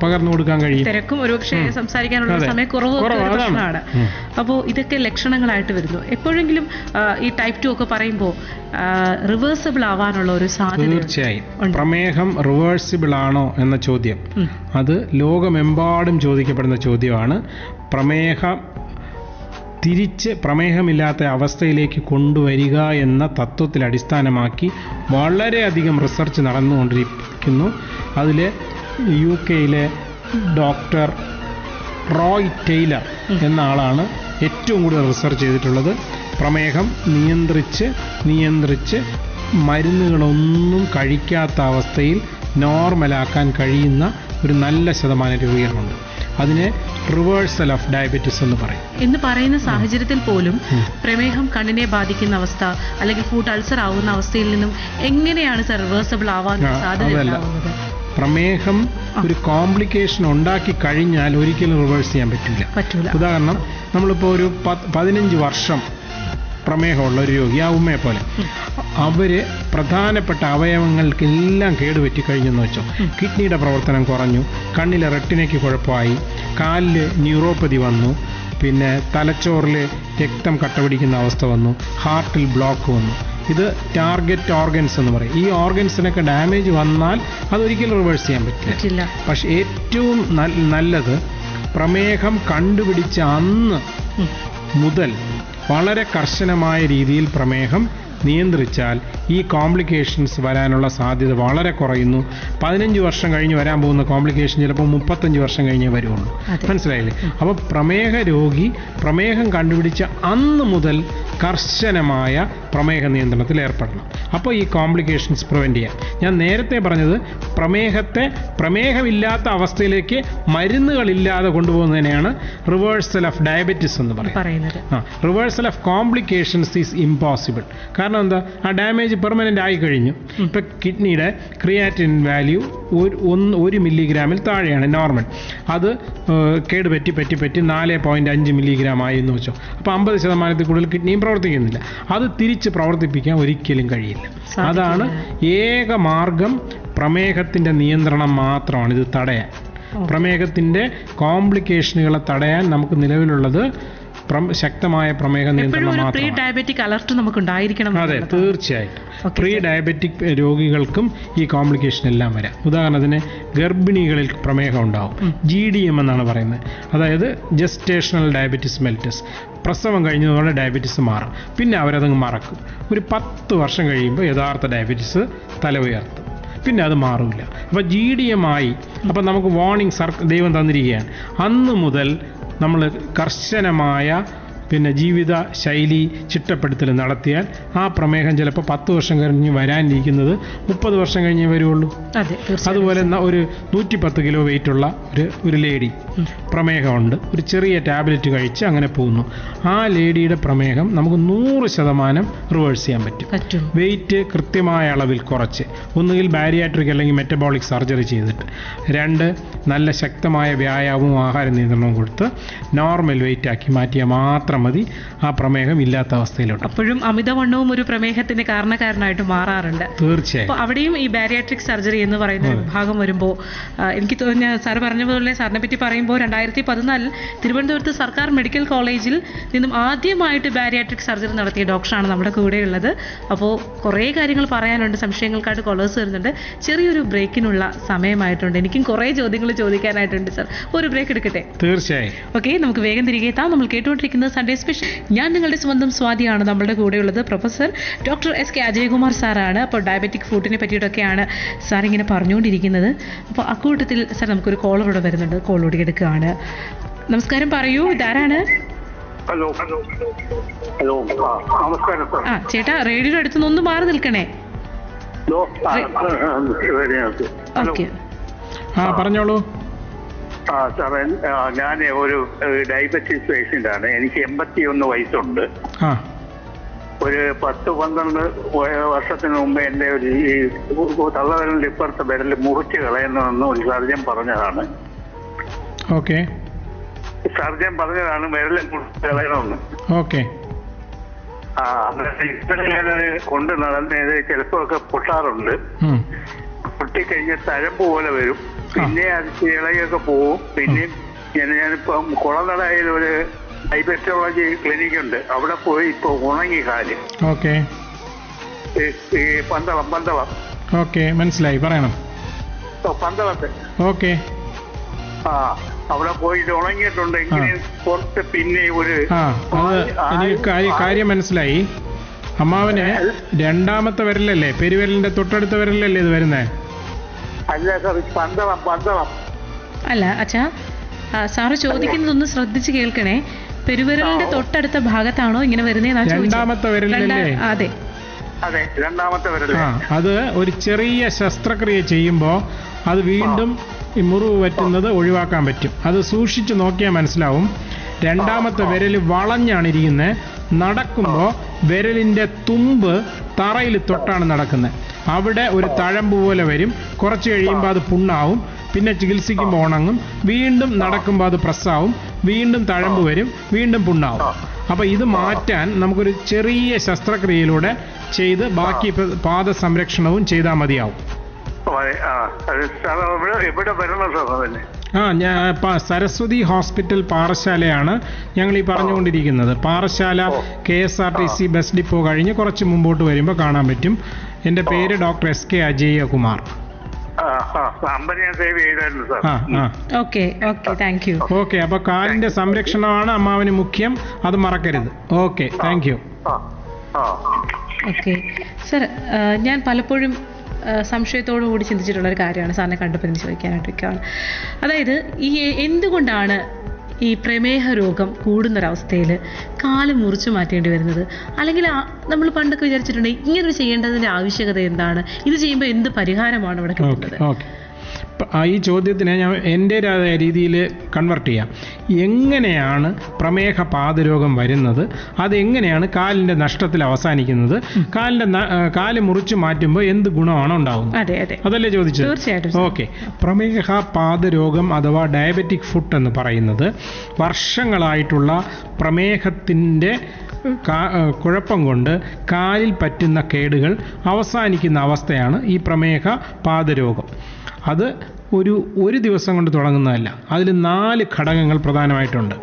പകർന്നു കൊടുക്കാൻ കഴിയും? തിരക്കും ഒരുപക്ഷെ സംസാരിക്കാനുള്ള സമയക്കുറവ് പ്രശ്നമാണ്. അപ്പോൾ ഇതൊക്കെ ലക്ഷണങ്ങളായിട്ട് വരുന്നു. എപ്പോഴെങ്കിലും ഈ ടൈപ്പ് 2 ഒക്കെ പറയുമ്പോൾ റിവേഴ്സിബിൾ ആവാനുള്ള ഒരു സാധ്യത? തീർച്ചയായും. പ്രമേഹം റിവേഴ്സിബിൾ ആണോ എന്ന ചോദ്യം അത് ലോകമെമ്പാടും ചോദിക്കപ്പെടുന്ന ചോദ്യമാണ്. തിരിച്ച് പ്രമേഹമില്ലാത്ത അവസ്ഥയിലേക്ക് കൊണ്ടുവരിക എന്ന തത്വത്തിൽ അടിസ്ഥാനമാക്കി വളരെയധികം റിസർച്ച് നടന്നുകൊണ്ടിരിക്കുന്നു. അതിൽ UK-യിലെ ഡോക്ടർ റോയ് ടെയ്ലർ എന്ന ആളാണ് ഏറ്റവും കൂടുതൽ റിസർച്ച് ചെയ്തിട്ടുള്ളത്. പ്രമേഹം നിയന്ത്രിച്ച് മരുന്നുകളൊന്നും കഴിക്കാത്ത അവസ്ഥയിൽ നോർമലാക്കാൻ കഴിയുന്ന ഒരു നല്ല ശതമാനം രോഗികളുണ്ട്. അതിനെ റിവേഴ്സൽ ഓഫ് ഡയബറ്റിസ് എന്ന് പറയും. എന്ന് പറയുന്ന സാഹചര്യത്തിൽ പോലും പ്രമേഹം കണ്ണിനെ ബാധിക്കുന്ന അവസ്ഥ അല്ലെങ്കിൽ ഫുഡ് അൾസർ ആവുന്ന അവസ്ഥയിൽ നിന്നും എങ്ങനെയാണ് സർ റിവേഴ്സിബിൾ ആവാൻ സാധ്യത? പ്രമേഹം ഒരു കോംപ്ലിക്കേഷൻ ഉണ്ടാക്കി കഴിഞ്ഞാൽ ഒരിക്കലും റിവേഴ്സ് ചെയ്യാൻ പറ്റില്ല. ഉദാഹരണം, നമ്മളിപ്പോൾ ഒരു 15 വർഷം പ്രമേഹമുള്ള ഒരു രോഗി, ആ ഉമ്മയെ പോലെ, അവര് പ്രധാനപ്പെട്ട അവയവങ്ങൾക്കെല്ലാം കേടുപറ്റി കഴിഞ്ഞെന്ന് വെച്ചോ. കിഡ്നിയുടെ പ്രവർത്തനം കുറഞ്ഞു, കണ്ണിലെ റെട്ടിനയ്ക്ക് കുഴപ്പമായി, കാലിൽ ന്യൂറോപ്പതി വന്നു, പിന്നെ തലച്ചോറിൽ രക്തം കട്ടപിടിക്കുന്ന അവസ്ഥ വന്നു, ഹാർട്ടിൽ ബ്ലോക്ക് വന്നു. ഇത് ടാർഗറ്റ് ഓർഗൻസ് എന്ന് പറയും. ഈ ഓർഗൻസിനൊക്കെ ഡാമേജ് വന്നാൽ അതൊരിക്കലും റിവേഴ്സ് ചെയ്യാൻ പറ്റില്ല. പക്ഷെ ഏറ്റവും നല്ലത് പ്രമേഹം കണ്ടുപിടിച്ച അന്ന് മുതൽ വളരെ കർശനമായ രീതിയിൽ പ്രമേഹം നിയന്ത്രിച്ചാൽ ഈ കോംപ്ലിക്കേഷൻസ് വരാനുള്ള സാധ്യത വളരെ കുറയുന്നു. 15 വർഷം കഴിഞ്ഞ് വരാൻ പോകുന്ന കോംപ്ലിക്കേഷൻ ചിലപ്പോൾ 35 വർഷം കഴിഞ്ഞേ വരുള്ളൂ. മനസ്സിലായില്ലേ? അപ്പോൾ പ്രമേഹ രോഗി പ്രമേഹം കണ്ടുപിടിച്ച അന്ന് മുതൽ കർശനമായ പ്രമേഹ നിയന്ത്രണത്തിൽ ഏർപ്പെടണം. അപ്പോൾ ഈ കോംപ്ലിക്കേഷൻസ് പ്രിവെൻറ്റ് ചെയ്യാം. ഞാൻ നേരത്തെ പറഞ്ഞത് പ്രമേഹമില്ലാത്ത അവസ്ഥയിലേക്ക് മരുന്നുകളില്ലാതെ കൊണ്ടുപോകുന്നതിനെയാണ് റിവേഴ്സൽ ഓഫ് ഡയബറ്റിസ് എന്ന് പറയുന്നത്. Reversal of complications is impossible. കാരണം എന്താ, ആ ഡാമേജ് പെർമനന്റ് ആയി കഴിഞ്ഞു. ഇപ്പൊ കിഡ്നിയുടെ ക്രിയാറ്റിൻ വാല്യൂ 1 മില്ലിഗ്രാമിൽ താഴെയാണ് നോർമൽ. അത് കേടുപറ്റി 4.5 മില്ലിഗ്രാം ആയി എന്ന് വെച്ചോ. അപ്പോൾ 50% കൂടുതൽ കിഡ്നിയും പ്രവർത്തിക്കുന്നില്ല. അത് തിരിച്ച് പ്രവർത്തിപ്പിക്കാൻ ഒരിക്കലും കഴിയില്ല. അതാണ് ഏക മാർഗം. പ്രമേഹത്തിന്റെ നിയന്ത്രണം മാത്രമാണ് ഇത് തടയാൻ. പ്രമേഹത്തിന്റെ കോംപ്ലിക്കേഷനുകളെ തടയാൻ നമുക്ക് നിലവിലുള്ളത് ശക്തമായ പ്രമേഹ നിയന്ത്രണം മാത്രമാണ്. ഡയബറ്റിക് അലർട്ട് നമുക്ക് ഉണ്ടായിരിക്കണം. അതെ, തീർച്ചയായിട്ടും. പ്രീ ഡയബറ്റിക് രോഗികൾക്കും ഈ കോംപ്ലിക്കേഷൻ എല്ലാം വരാം. ഉദാഹരണത്തിന് ഗർഭിണികളിൽ പ്രമേഹം ഉണ്ടാവും. GDM എന്നാണ് പറയുന്നത്. അതായത് ജസ്റ്റേഷണൽ ഡയബറ്റിസ് മെലിറ്റസ്. പ്രസവം കഴിഞ്ഞതോടെ ഡയബറ്റിസ് മാറും. പിന്നെ അവരതങ്ങ് മറക്കും. ഒരു 10 വർഷം കഴിയുമ്പോൾ യഥാർത്ഥ ഡയബറ്റിസ് തല ഉയർത്തും. പിന്നെ അത് മാറില്ല. അപ്പോൾ GDM ആയി. അപ്പം നമുക്ക് വാർണിംഗ് ദൈവം തന്നിരിക്കുകയാണ്. അന്ന് മുതൽ നമ്മൾ കർശനമായ ജീവിത ശൈലി ചിട്ടപ്പെടുത്തൽ നടത്തിയാൽ ആ പ്രമേഹം ചിലപ്പോൾ 10 വർഷം കഴിഞ്ഞ് വരാനിരിക്കുന്നത് 30 വർഷം കഴിഞ്ഞേ വരുള്ളൂ. അതുപോലെ ഒരു 110 കിലോ വെയിറ്റ് ഉള്ള ഒരു ലേഡി പ്രമേഹമുണ്ട്, ഒരു ചെറിയ ടാബ്ലറ്റ് കഴിച്ച് അങ്ങനെ പോകുന്നു. ആ ലേഡിയുടെ പ്രമേഹം നമുക്ക് 100% റിവേഴ്സ് ചെയ്യാൻ പറ്റും. വെയിറ്റ് കൃത്യമായ അളവിൽ കുറച്ച്, ഒന്നുകിൽ ബാരിയാട്രിക് അല്ലെങ്കിൽ മെറ്റബോളിക് സർജറി ചെയ്തിട്ട്, 2 നല്ല ശക്തമായ വ്യായാമവും ആഹാര നിയന്ത്രണവും കൊടുത്ത് നോർമൽ വെയിറ്റ് ആക്കി മാറ്റിയാൽ മാത്രം മതി ആ പ്രമേഹം ഇല്ലാത്ത അവസ്ഥയിലോട്ട്. അപ്പോഴും അമിതവണ്ണവും ഒരു പ്രമേഹത്തിന്റെ കാരണക്കാരനായിട്ട് മാറാറുണ്ട്. തീർച്ചയായും. അപ്പോൾ അവിടെയും ഈ ബാരിയാട്രിക് സർജറി എന്ന് പറയുന്ന വിഭാഗം വരുമ്പോൾ എനിക്ക് തോന്നുന്ന സാർ പറഞ്ഞ പോലെ, സാറിനെ പറ്റി പറയുമ്പോൾ 2014 തിരുവനന്തപുരത്ത് സർക്കാർ മെഡിക്കൽ കോളേജിൽ നിന്നും ആദ്യമായിട്ട് ബാരിയാട്രിക് സർജറി നടത്തിയ ഡോക്ടറാണ് നമ്മുടെ കൂടെയുള്ളത്. അപ്പോൾ കുറേ കാര്യങ്ങൾ പറയാനുണ്ട്, സംശയങ്ങൾക്കായിട്ട് കോളേഴ്സ് വരുന്നുണ്ട്. ചെറിയൊരു ബ്രേക്കിനുള്ള സമയമായിട്ടുണ്ട്. എനിക്കും കുറേ ചോദ്യങ്ങൾ ചോദിക്കാനായിട്ടുണ്ട് സാർ. ഒരു ബ്രേക്ക് എടുക്കട്ടെ? തീർച്ചയായും. ഓക്കെ, നമുക്ക് വേഗം തിരികെ എത്താം. നമ്മൾ കേട്ടുകൊണ്ടിരിക്കുന്നത് സൺഡേ സ്പെഷ്യൽ. ഞാൻ നിങ്ങളുടെ സ്വന്തം സ്വാതിയാണ്. നമ്മുടെ കൂടെയുള്ളത് പ്രൊഫസർ ഡോക്ടർ SK അജയകുമാർ സാറാണ്. അപ്പോൾ ഡയബറ്റിക് ഫുഡിനെ പറ്റിയിട്ടൊക്കെയാണ് സാർ ഇങ്ങനെ പറഞ്ഞുകൊണ്ടിരിക്കുന്നത്. അപ്പോൾ അക്കൂട്ടത്തിൽ സാർ നമുക്കൊരു കോളറോടെ വരുന്നുണ്ട്. കോളോടി എടുക്കുകയാണ്. നമസ്കാരം, പറയൂ, ഇതാരാണ്? ഹലോ ഹലോ, നമസ്കാരം സാർ. ചേട്ടാ, റേഡിയോയുടെ അടുത്ത് ഒന്ന് മാറി നിൽക്കണേ. ഓക്കെ, പറഞ്ഞോളൂ. സാറേ, ഞാൻ ഒരു ഡയബറ്റീസ് പേഷ്യൻ്റ് ആണ്. എനിക്ക് 81 വയസ്സുണ്ട്. ആ ഒരു 10-12 വർഷത്തിന് മുമ്പ് എൻ്റെ ഒരു ഈ തള്ളവിരലിൻ്റെ ഇപ്പുറത്തെ വിരൽ മുറിച്ച് കളയുന്നതെന്ന് ഒരു സർജൻ പറഞ്ഞതാണ്. ഓക്കെ സർജൻ പറഞ്ഞതാണ് വിരൽ മുറിച്ച് കളയണമെന്ന്. ഓക്കെ ഇപ്പോഴും ഞാനത് കൊണ്ട് നടന്നത് ചിലപ്പോഴൊക്കെ പൊട്ടാറുണ്ട്. പൊട്ടിക്കഴിഞ്ഞാൽ തഴമ്പ് പോലെ വരും. പിന്നെ അത് ഇളയൊക്കെ പോവും. പിന്നെയും ഞാനിപ്പം കുളനടയിൽ ഒരു ഡയബറ്റോളജി ക്ലിനിക് ഉണ്ട്. അവിടെ പോയി ഇപ്പൊ ഉണങ്ങി കാല്. ഓക്കെ ഈ പന്തളം ഓക്കെ മനസ്സിലായി, പറയണം. പന്തളത്ത് ഓക്കെ അവിടെ പോയിട്ട് ഉണങ്ങിയിട്ടുണ്ടെങ്കിൽ പുറത്ത് പിന്നെ ഒരു അത് എനിക്ക് കാര്യം മനസ്സിലായി. അമ്മാവന് രണ്ടാമത്തെ വിരലല്ലേ, പെരുവിരലിന്റെ തൊട്ടടുത്ത വിരലല്ലേ ഇത് വരുന്നേ? അല്ല സാർ, പന്തളം അല്ല അച്ഛാ, സാറ് ചോദിക്കുന്നതൊന്ന് ശ്രദ്ധിച്ച് കേൾക്കണേ. പെരുവിരലിന്റെ തൊട്ടടുത്ത ഭാഗത്താണോ ഇങ്ങനെ വരുന്നതെന്നാ ചോദിച്ചത്? രണ്ടാമത്തെ വിരലല്ലേ? അതെ അതെ, രണ്ടാമത്തെ വിരൽ. അത് ഒരു ചെറിയ ശസ്ത്രക്രിയ ചെയ്യുമ്പോൾ അത് വീണ്ടും ഈ മുറിവ് പറ്റുന്നത് ഒഴിവാക്കാൻ പറ്റും. അത് സൂക്ഷിച്ചു നോക്കിയാൽ മനസ്സിലാവും. രണ്ടാമത്തെ വിരൽ വളഞ്ഞാണ് ഇരിക്കുന്നത്. നടക്കുമ്പോൾ വിരലിന്റെ തുമ്പ് തറയിൽ തൊട്ടാണ് നടക്കുന്നത്. അവിടെ ഒരു തഴമ്പ് പോലെ വരും. കുറച്ച് കഴിയുമ്പോൾ അത് പുണ്ണാവും. പിന്നെ ചികിത്സിക്കുമ്പോൾ ഉണങ്ങും. വീണ്ടും നടക്കുമ്പോൾ അത് പ്രസ്സാവും. വീണ്ടും തഴമ്പ് വരും. വീണ്ടും പുണ്ണാവും. അപ്പോൾ ഇത് മാറ്റാൻ നമുക്കൊരു ചെറിയ ശസ്ത്രക്രിയയിലൂടെ ചെയ്ത് ബാക്കി പാദ സംരക്ഷണവും ചെയ്താൽ മതിയാവും. ഞാൻ സരസ്വതി ഹോസ്പിറ്റൽ പാറശാലയാണ് ഞങ്ങൾ ഈ പറഞ്ഞുകൊണ്ടിരിക്കുന്നത്. പാറശാല KSRTC ബസ് ഡിപ്പോ കഴിഞ്ഞ് കുറച്ച് മുമ്പോട്ട് വരുമ്പോൾ കാണാൻ പറ്റും. എൻ്റെ പേര് ഡോക്ടർ SK അജയകുമാർ. ഓക്കെ, അപ്പൊ കാലിന്റെ സംരക്ഷണമാണ് അമ്മാവന് മുഖ്യം, അത് മറക്കരുത്. Okay, thank you. Okay sir, ഞാൻ പലപ്പോഴും സംശയത്തോടു കൂടി ചിന്തിച്ചിട്ടുള്ളൊരു കാര്യമാണ് സാറിനെ കണ്ടപ്പോൾ ചോദിക്കാനായിട്ടൊക്കെയാണ്. അതായത് ഈ എന്തുകൊണ്ടാണ് ഈ പ്രമേഹ രോഗം കൂടുന്നൊരവസ്ഥയിൽ കാല് മുറിച്ചു മാറ്റേണ്ടി വരുന്നത്? അല്ലെങ്കിൽ നമ്മൾ പണ്ടൊക്കെ വിചാരിച്ചിട്ടുണ്ട് ഇങ്ങനൊരു ചെയ്യേണ്ടതിൻ്റെ ആവശ്യകത എന്താണ്, ഇത് ചെയ്യുമ്പോൾ എന്ത് പരിഹാരമാണ് ഇവിടെ കിട്ടുന്നത്? ഈ ചോദ്യത്തിനെ ഞാൻ എൻ്റെതായ രീതിയിൽ കൺവെർട്ട് ചെയ്യാം. എങ്ങനെയാണ് പ്രമേഹ പാദരോഗം വരുന്നത്, അതെങ്ങനെയാണ് കാലിൻ്റെ നഷ്ടത്തിൽ അവസാനിക്കുന്നത്, കാല് മുറിച്ച് മാറ്റുമ്പോൾ എന്ത് ഗുണമാണ് ഉണ്ടാകുന്നത്? അതെ അതെ, അതല്ലേ ചോദിച്ചത്? തീർച്ചയായിട്ടും. ഓക്കെ, പ്രമേഹ പാദരോഗം അഥവാ ഡയബറ്റിക് ഫുട്ട് എന്ന് പറയുന്നത് വർഷങ്ങളായിട്ടുള്ള പ്രമേഹത്തിൻ്റെ കുഴപ്പം കൊണ്ട് കാലിൽ പറ്റുന്ന കേടുകൾ അവസാനിക്കുന്ന അവസ്ഥയാണ് ഈ പ്രമേഹ പാദരോഗം. അത് ഒരു ദിവസം കൊണ്ട് തുടങ്ങുന്നതല്ല. അതിൽ 4 ഘടകങ്ങൾ പ്രധാനമായിട്ടുണ്ട്.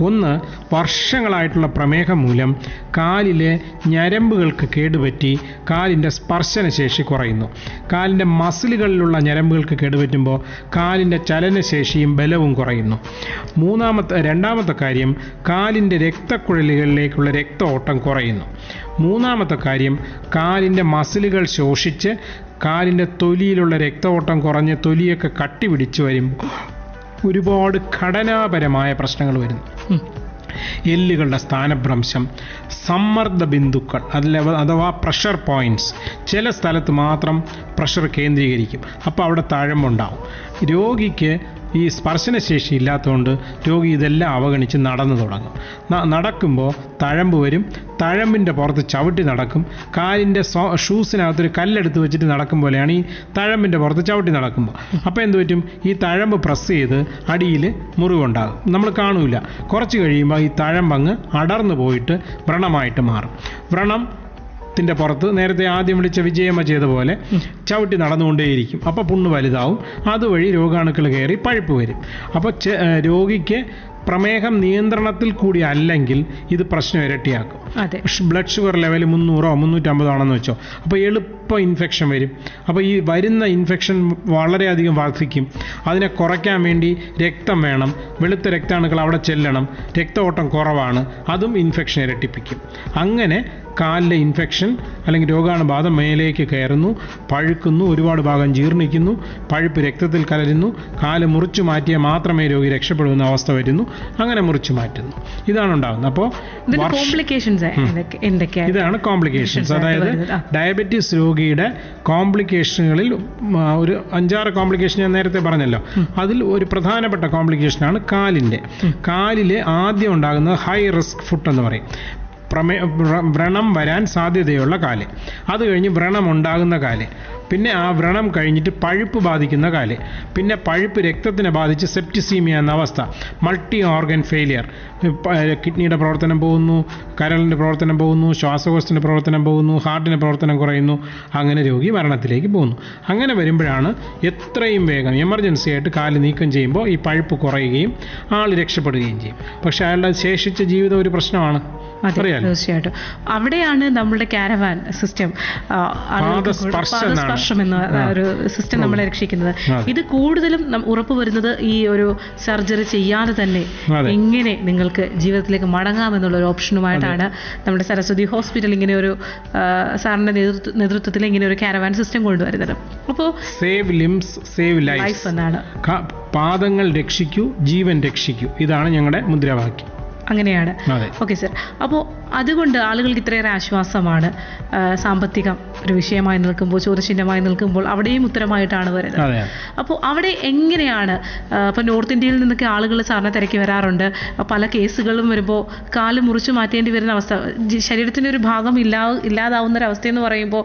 ഒന്ന്, വർഷങ്ങളായിട്ടുള്ള പ്രമേഹം മൂലം കാലിലെ ഞരമ്പുകൾക്ക് കേടുപറ്റി കാലിൻ്റെ സ്പർശനശേഷി കുറയുന്നു. കാലിൻ്റെ മസിലുകളിലുള്ള ഞരമ്പുകൾക്ക് കേടുപറ്റുമ്പോൾ കാലിൻ്റെ ചലനശേഷിയും ബലവും കുറയുന്നു. രണ്ടാമത്തെ കാര്യം, കാലിൻ്റെ രക്തക്കുഴലുകളിലേക്കുള്ള രക്തഓട്ടം കുറയുന്നു. മൂന്നാമത്തെ കാര്യം, കാലിൻ്റെ മസിലുകൾ ശോഷിച്ച് കാലിൻ്റെ തൊലിയിലുള്ള രക്തഓട്ടം കുറഞ്ഞ് തൊലിയൊക്കെ കട്ടി പിടിച്ചു വരുമ്പോൾ ഒരുപാട് ഘടനാപരമായ പ്രശ്നങ്ങൾ വരുന്നു. എല്ലുകളുടെ സ്ഥാനഭ്രംശം, സമ്മർദ്ദ ബിന്ദുക്കൾ അഥവാ പ്രഷർ പോയിന്റ്സ്, ചില സ്ഥലത്ത് മാത്രം പ്രഷർ കേന്ദ്രീകരിക്കും. അപ്പോൾ അവിടെ തഴമ്പുണ്ടാവും. രോഗിക്ക് ഈ സ്പർശനശേഷി ഇല്ലാത്തതുകൊണ്ട് രോഗി ഇതെല്ലാം അവഗണിച്ച് നടന്നു തുടങ്ങും. നടക്കുമ്പോൾ തഴമ്പ് വരും. തഴമ്പിൻ്റെ പുറത്ത് ചവിട്ടി നടക്കും. കാലിൻ്റെ ഷൂസിനകത്തൊരു കല്ലെടുത്ത് വെച്ചിട്ട് നടക്കും പോലെയാണ് ഈ തഴമ്പിൻ്റെ പുറത്ത് ചവിട്ടി നടക്കുമ്പോൾ. അപ്പോൾ എന്ത് പറ്റും? ഈ തഴമ്പ് പ്രസ് ചെയ്ത് അടിയിൽ മുറിവുണ്ടാകും. നമ്മൾ കാണൂല. കുറച്ച് കഴിയുമ്പോൾ ഈ തഴമ്പങ്ങ് അടർന്നു പോയിട്ട് വ്രണമായിട്ട് മാറും. വ്രണത്തിൻ്റെ പുറത്ത് നേരത്തെ ആദ്യം വിളിച്ച വിജയമ്മ ചെയ്ത പോലെ ചവിട്ടി നടന്നുകൊണ്ടേയിരിക്കും. അപ്പോൾ പുണ്ണ് വലുതാവും. അതുവഴി രോഗാണുക്കൾ കയറി പഴുപ്പ് വരും. അപ്പോൾ രോഗിക്ക് പ്രമേഹം നിയന്ത്രണത്തിൽ കൂടി അല്ലെങ്കിൽ ഇത് പ്രശ്നം ഇരട്ടിയാക്കും. ബ്ലഡ് ഷുഗർ ലെവൽ 300 350 ആണെന്ന് വെച്ചോ. അപ്പോൾ എളുപ്പം ഇൻഫെക്ഷൻ വരും. അപ്പോൾ ഈ വരുന്ന ഇൻഫെക്ഷൻ വളരെയധികം വർദ്ധിക്കും. അതിനെ കുറയ്ക്കാൻ വേണ്ടി രക്തം വേണം. വെളുത്ത രക്താണുക്കൾ അവിടെ ചെല്ലണം. രക്തഓട്ടം കുറവാണ്. അതും ഇൻഫെക്ഷൻ ഇരട്ടിപ്പിക്കും. അങ്ങനെ കാലിലെ ഇൻഫെക്ഷൻ അല്ലെങ്കിൽ രോഗാണുബാധ മേലേക്ക് കയറുന്നു, പഴുക്കുന്നു, ഒരുപാട് ഭാഗം ജീർണിക്കുന്നു, പഴുപ്പ് രക്തത്തിൽ കലരുന്നു. കാല് മുറിച്ചു മാറ്റിയാൽ മാത്രമേ രോഗി രക്ഷപ്പെടുന്ന അവസ്ഥ വരുന്നു. അങ്ങനെ മുറിച്ചു മാറ്റുന്നു. ഇതാണ് ഉണ്ടാകുന്നത്. അപ്പോൾ ഇതാണ് കോംപ്ലിക്കേഷൻസ്. അതായത് ഡയബറ്റീസ് രോഗി രോഗിയുടെ കോംപ്ലിക്കേഷനുകളിൽ ഒരു 5-6 കോംപ്ലിക്കേഷൻ ഞാൻ നേരത്തെ പറഞ്ഞല്ലോ. അതിൽ ഒരു പ്രധാനപ്പെട്ട കോംപ്ലിക്കേഷനാണ് കാലിൽ ആദ്യം ഉണ്ടാകുന്നത് ഹൈ റിസ്ക് ഫുട്ട് എന്ന് പറയും. വ്രണം വരാൻ സാധ്യതയുള്ള കാല്, അത് കഴിഞ്ഞ് വ്രണം ഉണ്ടാകുന്ന കാല്, പിന്നെ ആ വ്രണം കഴിഞ്ഞിട്ട് പഴുപ്പ് ബാധിക്കുന്ന കാല്, പിന്നെ പഴുപ്പ് രക്തത്തിനെ ബാധിച്ച് സെപ്റ്റിസീമിയ എന്ന അവസ്ഥ, മൾട്ടി ഓർഗൻ ഫെയിലിയർ, കിഡ്നിയുടെ പ്രവർത്തനം പോകുന്നു, കരളിൻ്റെ പ്രവർത്തനം പോകുന്നു, ശ്വാസകോശത്തിൻ്റെ പ്രവർത്തനം പോകുന്നു, ഹാർട്ടിൻ്റെ പ്രവർത്തനം കുറയുന്നു, അങ്ങനെ രോഗി മരണത്തിലേക്ക് പോകുന്നു. അങ്ങനെ വരുമ്പോഴാണ് എത്രയും വേഗം എമർജൻസി ആയിട്ട് കാല് നീക്കം ചെയ്യുമ്പോൾ ഈ പഴുപ്പ് കുറയുകയും ആൾ രക്ഷപ്പെടുകയും ചെയ്യും. പക്ഷേ അയാളുടെ ശേഷിച്ച ജീവിതം ഒരു പ്രശ്നമാണ്. തീർച്ചയായിട്ടും അവിടെയാണ് നമ്മുടെ കാരവാൻ സിസ്റ്റം, പാദസ്പർശം എന്ന ഒരു സിസ്റ്റം നമ്മളെ രക്ഷിക്കുന്നത്. ഇത് കൂടുതലും ഉറപ്പുവരുന്നത് ഈ ഒരു സർജറി ചെയ്യാതെ തന്നെ എങ്ങനെ നിങ്ങൾക്ക് ജീവിതത്തിലേക്ക് മടങ്ങാമെന്നുള്ള ഒരു ഓപ്ഷനുമായിട്ടാണ് നമ്മുടെ സരസ്വതി ഹോസ്പിറ്റൽ ഇങ്ങനെ ഒരു സാറിന്റെ നേതൃത്വത്തിൽ ഇങ്ങനെ ഒരു കാരവാൻ സിസ്റ്റം കൊണ്ടുവരുന്നത്. അപ്പോൾ സേവ് ലിംസ് സേവ് ലൈഫ് എന്നാണ്. പാദങ്ങൾ രക്ഷിക്കൂ, ജീവൻ രക്ഷിക്കൂ, ഇതാണ് ഞങ്ങളുടെ മുദ്രാവാക്യം. അങ്ങനെയാണ്. Okay sir. അപ്പോൾ അതുകൊണ്ട് ആളുകൾക്ക് ഇത്രയേറെ ആശ്വാസമാണ്. സാമ്പത്തികം ഒരു വിഷയമായി നിൽക്കുമ്പോൾ, ചോദ്യചിഹ്നമായി നിൽക്കുമ്പോൾ അവിടെയും ഉത്തരമായിട്ടാണ് വരുന്നത്. അപ്പോൾ അവിടെ എങ്ങനെയാണ് ഇപ്പോൾ നോർത്ത് ഇന്ത്യയിൽ നിന്നൊക്കെ ആളുകൾ സാറിനെ തിരക്കി വരാറുണ്ട്. പല കേസുകളും വരുമ്പോൾ കാല് മുറിച്ച് മാറ്റേണ്ടി വരുന്ന അവസ്ഥ, ശരീരത്തിൻ്റെ ഒരു ഭാഗം ഇല്ലാതാവുന്ന ഒരവസ്ഥയെന്ന് പറയുമ്പോൾ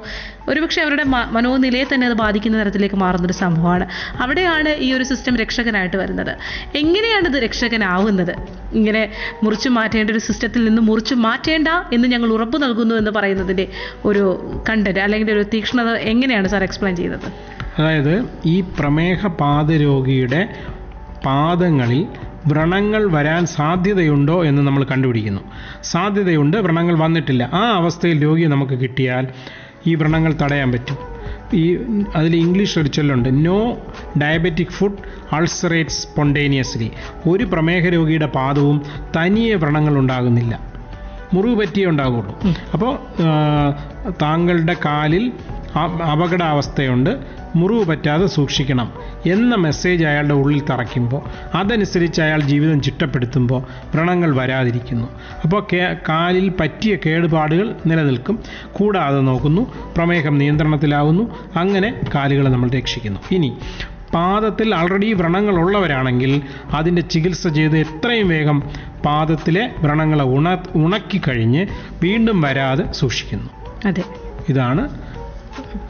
ഒരുപക്ഷെ അവരുടെ മനോനിലയെ തന്നെ അത് ബാധിക്കുന്ന തരത്തിലേക്ക് മാറുന്നൊരു സംഭവമാണ്. അവിടെയാണ് ഈ ഒരു സിസ്റ്റം രക്ഷകനായിട്ട് വരുന്നത്. എങ്ങനെയാണ് ഇത് രക്ഷകനാവുന്നത്? ഇങ്ങനെ മുറിച്ചു മാറ്റേണ്ട ഒരു സിസ്റ്റത്തിൽ നിന്ന് മുറിച്ചു മാറ്റേണ്ട എന്ന് ഞങ്ങൾ ഉറപ്പ് നൽകുന്നു എന്ന് പറയുന്നതിൻ്റെ ഒരു കണ്ടന്റ് അല്ലെങ്കിൽ ഒരു തീക്ഷ്ണത എങ്ങനെയാണ് സാർ എക്സ്പ്ലെയിൻ ചെയ്തത്? അതായത് ഈ പ്രമേഹ പാദരോഗിയുടെ പാദങ്ങളിൽ വ്രണങ്ങൾ വരാൻ സാധ്യതയുണ്ടോ എന്ന് നമ്മൾ കണ്ടുപിടിക്കുന്നു. സാധ്യതയുണ്ട്, വ്രണങ്ങൾ വന്നിട്ടില്ല. ആ അവസ്ഥയിൽ രോഗിയെ നമുക്ക് കിട്ടിയാൽ ഈ വ്രണങ്ങൾ തടയാൻ പറ്റും. അതിൽ ഇംഗ്ലീഷ് ഒരു ചൊല്ലുണ്ട്, no diabetic foot ulcerate spontaneously. ഒരു പ്രമേഹ രോഗിയുടെ പാദവും തനിയെ വ്രണങ്ങൾ ഉണ്ടാകുന്നില്ല, മുറിവ് പറ്റിയേ ഉണ്ടാകുള്ളൂ. അപ്പോൾ താങ്കളുടെ കാലിൽ അപകടാവസ്ഥയുണ്ട്, മുറിവ് പറ്റാതെ സൂക്ഷിക്കണം എന്ന മെസ്സേജ് അയാളുടെ ഉള്ളിൽ തറയ്ക്കുമ്പോൾ, അതനുസരിച്ച് അയാൾ ജീവിതം ചിട്ടപ്പെടുത്തുമ്പോൾ വ്രണങ്ങൾ വരാതിരിക്കുന്നു. അപ്പോൾ കാലിൽ പറ്റിയ കേടുപാടുകൾ നിലനിൽക്കും. കൂടാതെ നോക്കുന്നു, പ്രമേഹം നിയന്ത്രണത്തിലാവുന്നു. അങ്ങനെ കാലുകളെ നമ്മൾ രക്ഷിക്കുന്നു. ഇനി പാദത്തിൽ ആൾറെഡി വ്രണങ്ങളുള്ളവരാണെങ്കിൽ അതിൻ്റെ ചികിത്സ ചെയ്ത് എത്രയും വേഗം പാദത്തിലെ വ്രണങ്ങളെ ഉണക്കിക്കഴിഞ്ഞ് വീണ്ടും വരാതെ സൂക്ഷിക്കുന്നു. അതെ, ഇതാണ്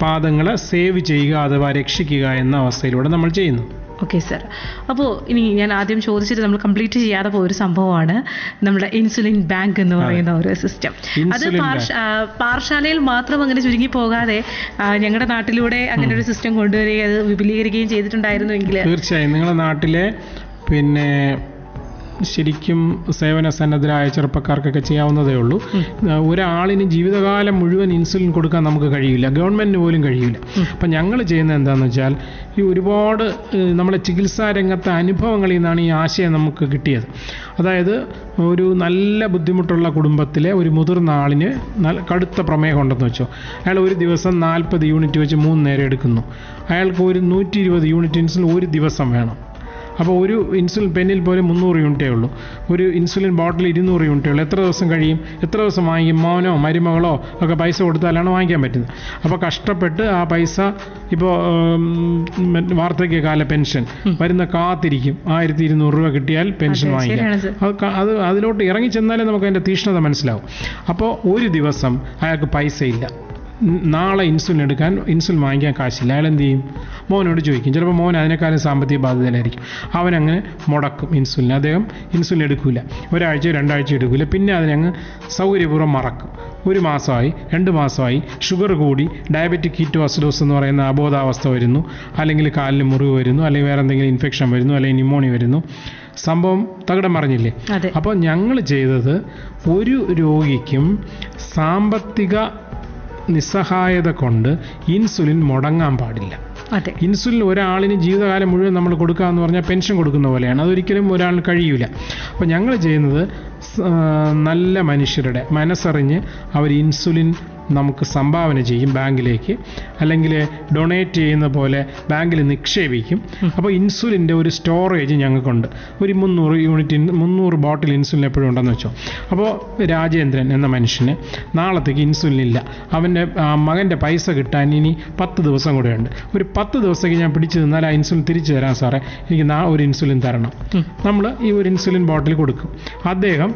പാദങ്ങളെ സേവ് ചെയ്യുക അഥവാ രക്ഷിക്കുക എന്ന അവസ്ഥയിലൂടെ നമ്മൾ ചെയ്യുന്നു. Okay sir. അപ്പോൾ ഇനി ഞാൻ ആദ്യം ചോദിച്ചിട്ട് നമ്മൾ കംപ്ലീറ്റ് ചെയ്യാതെ പോയൊരു സംഭവമാണ് നമ്മുടെ ഇൻസുലിൻ ബാങ്ക് എന്ന് പറയുന്ന ഒരു സിസ്റ്റം. അത് പാഠശാലയിൽ മാത്രം അങ്ങനെ ചുരുങ്ങി പോകാതെ ഞങ്ങളുടെ നാട്ടിലൂടെ അങ്ങനെ ഒരു സിസ്റ്റം കൊണ്ടുവരികയും അത് വിപുലീകരിക്കുകയും ചെയ്തിട്ടുണ്ടായിരുന്നുവെങ്കിൽ തീർച്ചയായും നിങ്ങളുടെ നാട്ടിലെ പിന്നെ ശരിക്കും സേവന സന്നദ്ധരായ ചെറുപ്പക്കാർക്കൊക്കെ ചെയ്യാവുന്നതേ ഉള്ളൂ. ഒരാളിന് ജീവിതകാലം മുഴുവൻ ഇൻസുലിൻ കൊടുക്കാൻ നമുക്ക് കഴിയില്ല, ഗവൺമെൻറ്റിന് പോലും കഴിയില്ല. അപ്പം ഞങ്ങൾ ചെയ്യുന്നത് എന്താണെന്ന് വെച്ചാൽ ഈ ഒരുപാട് നമ്മളെ ചികിത്സാ രംഗത്തെ അനുഭവങ്ങളിൽ നിന്നാണ് ഈ ആശയം നമുക്ക് കിട്ടിയത്. അതായത് ഒരു നല്ല ബുദ്ധിമുട്ടുള്ള കുടുംബത്തിലെ ഒരു മുതിർന്ന ആളിന് കടുത്ത പ്രമേഹം ഉണ്ടെന്ന് വെച്ചോ, അയാൾ ഒരു ദിവസം 40 യൂണിറ്റ് വെച്ച് 3 നേരം എടുക്കുന്നു. അയാൾക്ക് ഒരു 120 യൂണിറ്റ് ഇൻസുലിൻ ഒരു ദിവസം വേണം. അപ്പോൾ ഒരു ഇൻസുലിൻ പെന്നിൽ പോലും 300 യൂണിറ്റേ ഉള്ളൂ, ഒരു ഇൻസുലിൻ ബോട്ടിൽ 200 യൂണിറ്റേ ഉള്ളൂ. എത്ര ദിവസം കഴിയും? എത്ര ദിവസം വാങ്ങിക്കും? മോനോ മരുമകളോ ഒക്കെ പൈസ കൊടുത്താലാണ് വാങ്ങിക്കാൻ പറ്റുന്നത്. അപ്പോൾ കഷ്ടപ്പെട്ട് ആ പൈസ ഇപ്പോൾ വാർദ്ധക്യകാല പെൻഷൻ വരുന്ന കാത്തിരിക്കും. 1200 രൂപ കിട്ടിയാൽ പെൻഷൻ വാങ്ങിക്കാം. അതിലോട്ട് ഇറങ്ങി ചെന്നാലേ നമുക്ക് അതിൻ്റെ തീക്ഷ്ണത മനസ്സിലാവും. അപ്പോൾ ഒരു ദിവസം അയാൾക്ക് പൈസയില്ല, നാളെ ഇൻസുലിൻ വാങ്ങിക്കാൻ കാശില്ല. അയാൾ എന്ത് ചെയ്യും? മോനോട് ചോദിക്കും. ചിലപ്പോൾ മോൻ അതിനേക്കാളും സാമ്പത്തിക ബാധ്യതയിലായിരിക്കും. അവനങ്ങനെ മുടക്കും ഇൻസുലിൻ. അദ്ദേഹം ഇൻസുലിൻ എടുക്കില്ല, 1-2 ആഴ്ച എടുക്കില്ല. പിന്നെ അതിനങ്ങ് സൗകര്യപൂർവ്വം മറക്കും. 1 മാസമായി, 2 മാസമായി, ഷുഗർ കൂടി, ഡയബറ്റിക് കീറ്റോസിഡോസ് എന്ന് പറയുന്ന അബോധാവസ്ഥ വരുന്നു, അല്ലെങ്കിൽ കാലിന് മുറിവ് വരുന്നു, അല്ലെങ്കിൽ വേറെ എന്തെങ്കിലും ഇൻഫെക്ഷൻ വരുന്നു, അല്ലെങ്കിൽ ന്യൂമോണിയ വരുന്നു. സംഭവം തകിടം മറിഞ്ഞില്ലേ? അപ്പോൾ ഞങ്ങൾ ചെയ്തത്, ഒരു രോഗിക്കും സാമ്പത്തിക നിസ്സഹായത കൊണ്ട് ഇൻസുലിൻ മുടങ്ങാൻ പാടില്ല. ഇൻസുലിൻ ഒരാളിന് ജീവിതകാലം മുഴുവൻ നമ്മൾ കൊടുക്കുക എന്ന് പറഞ്ഞാൽ പെൻഷൻ കൊടുക്കുന്ന പോലെയാണ്. അതൊരിക്കലും ഒരാളിന് കഴിയില്ല. അപ്പോൾ ഞങ്ങൾ ചെയ്യുന്നത്, നല്ല മനുഷ്യരുടെ മനസ്സറിഞ്ഞ് അവർ ഇൻസുലിൻ നമുക്ക് സംഭാവന ചെയ്യും ബാങ്കിലേക്ക്, അല്ലെങ്കിൽ ഡൊണേറ്റ് ചെയ്യുന്ന പോലെ ബാങ്കിൽ നിക്ഷേപിക്കും. അപ്പോൾ ഇൻസുലിൻ്റെ ഒരു സ്റ്റോറേജ് ഞങ്ങൾക്കുണ്ട്. ഒരു 300 ബോട്ടിൽ ഇൻസുലിൻ എപ്പോഴും ഉണ്ടെന്ന് വെച്ചോ. അപ്പോൾ രാജേന്ദ്രൻ എന്ന മനുഷ്യന് നാളത്തേക്ക് ഇൻസുലിൻ ഇല്ല, അവൻ്റെ മകൻ്റെ പൈസ കിട്ടാൻ ഇനി 10 ദിവസം കൂടെ ഉണ്ട്. ഒരു 10 ദിവസത്തേക്ക് ഞാൻ പിടിച്ചു നിന്നാൽ ആ ഇൻസുലിൻ തിരിച്ചു തരാം സാറേ, എനിക്ക് ഒരു ഇൻസുലിൻ തരണം. നമ്മൾ ഈ ഒരു ഇൻസുലിൻ ബോട്ടിൽ കൊടുക്കും. അദ്ദേഹം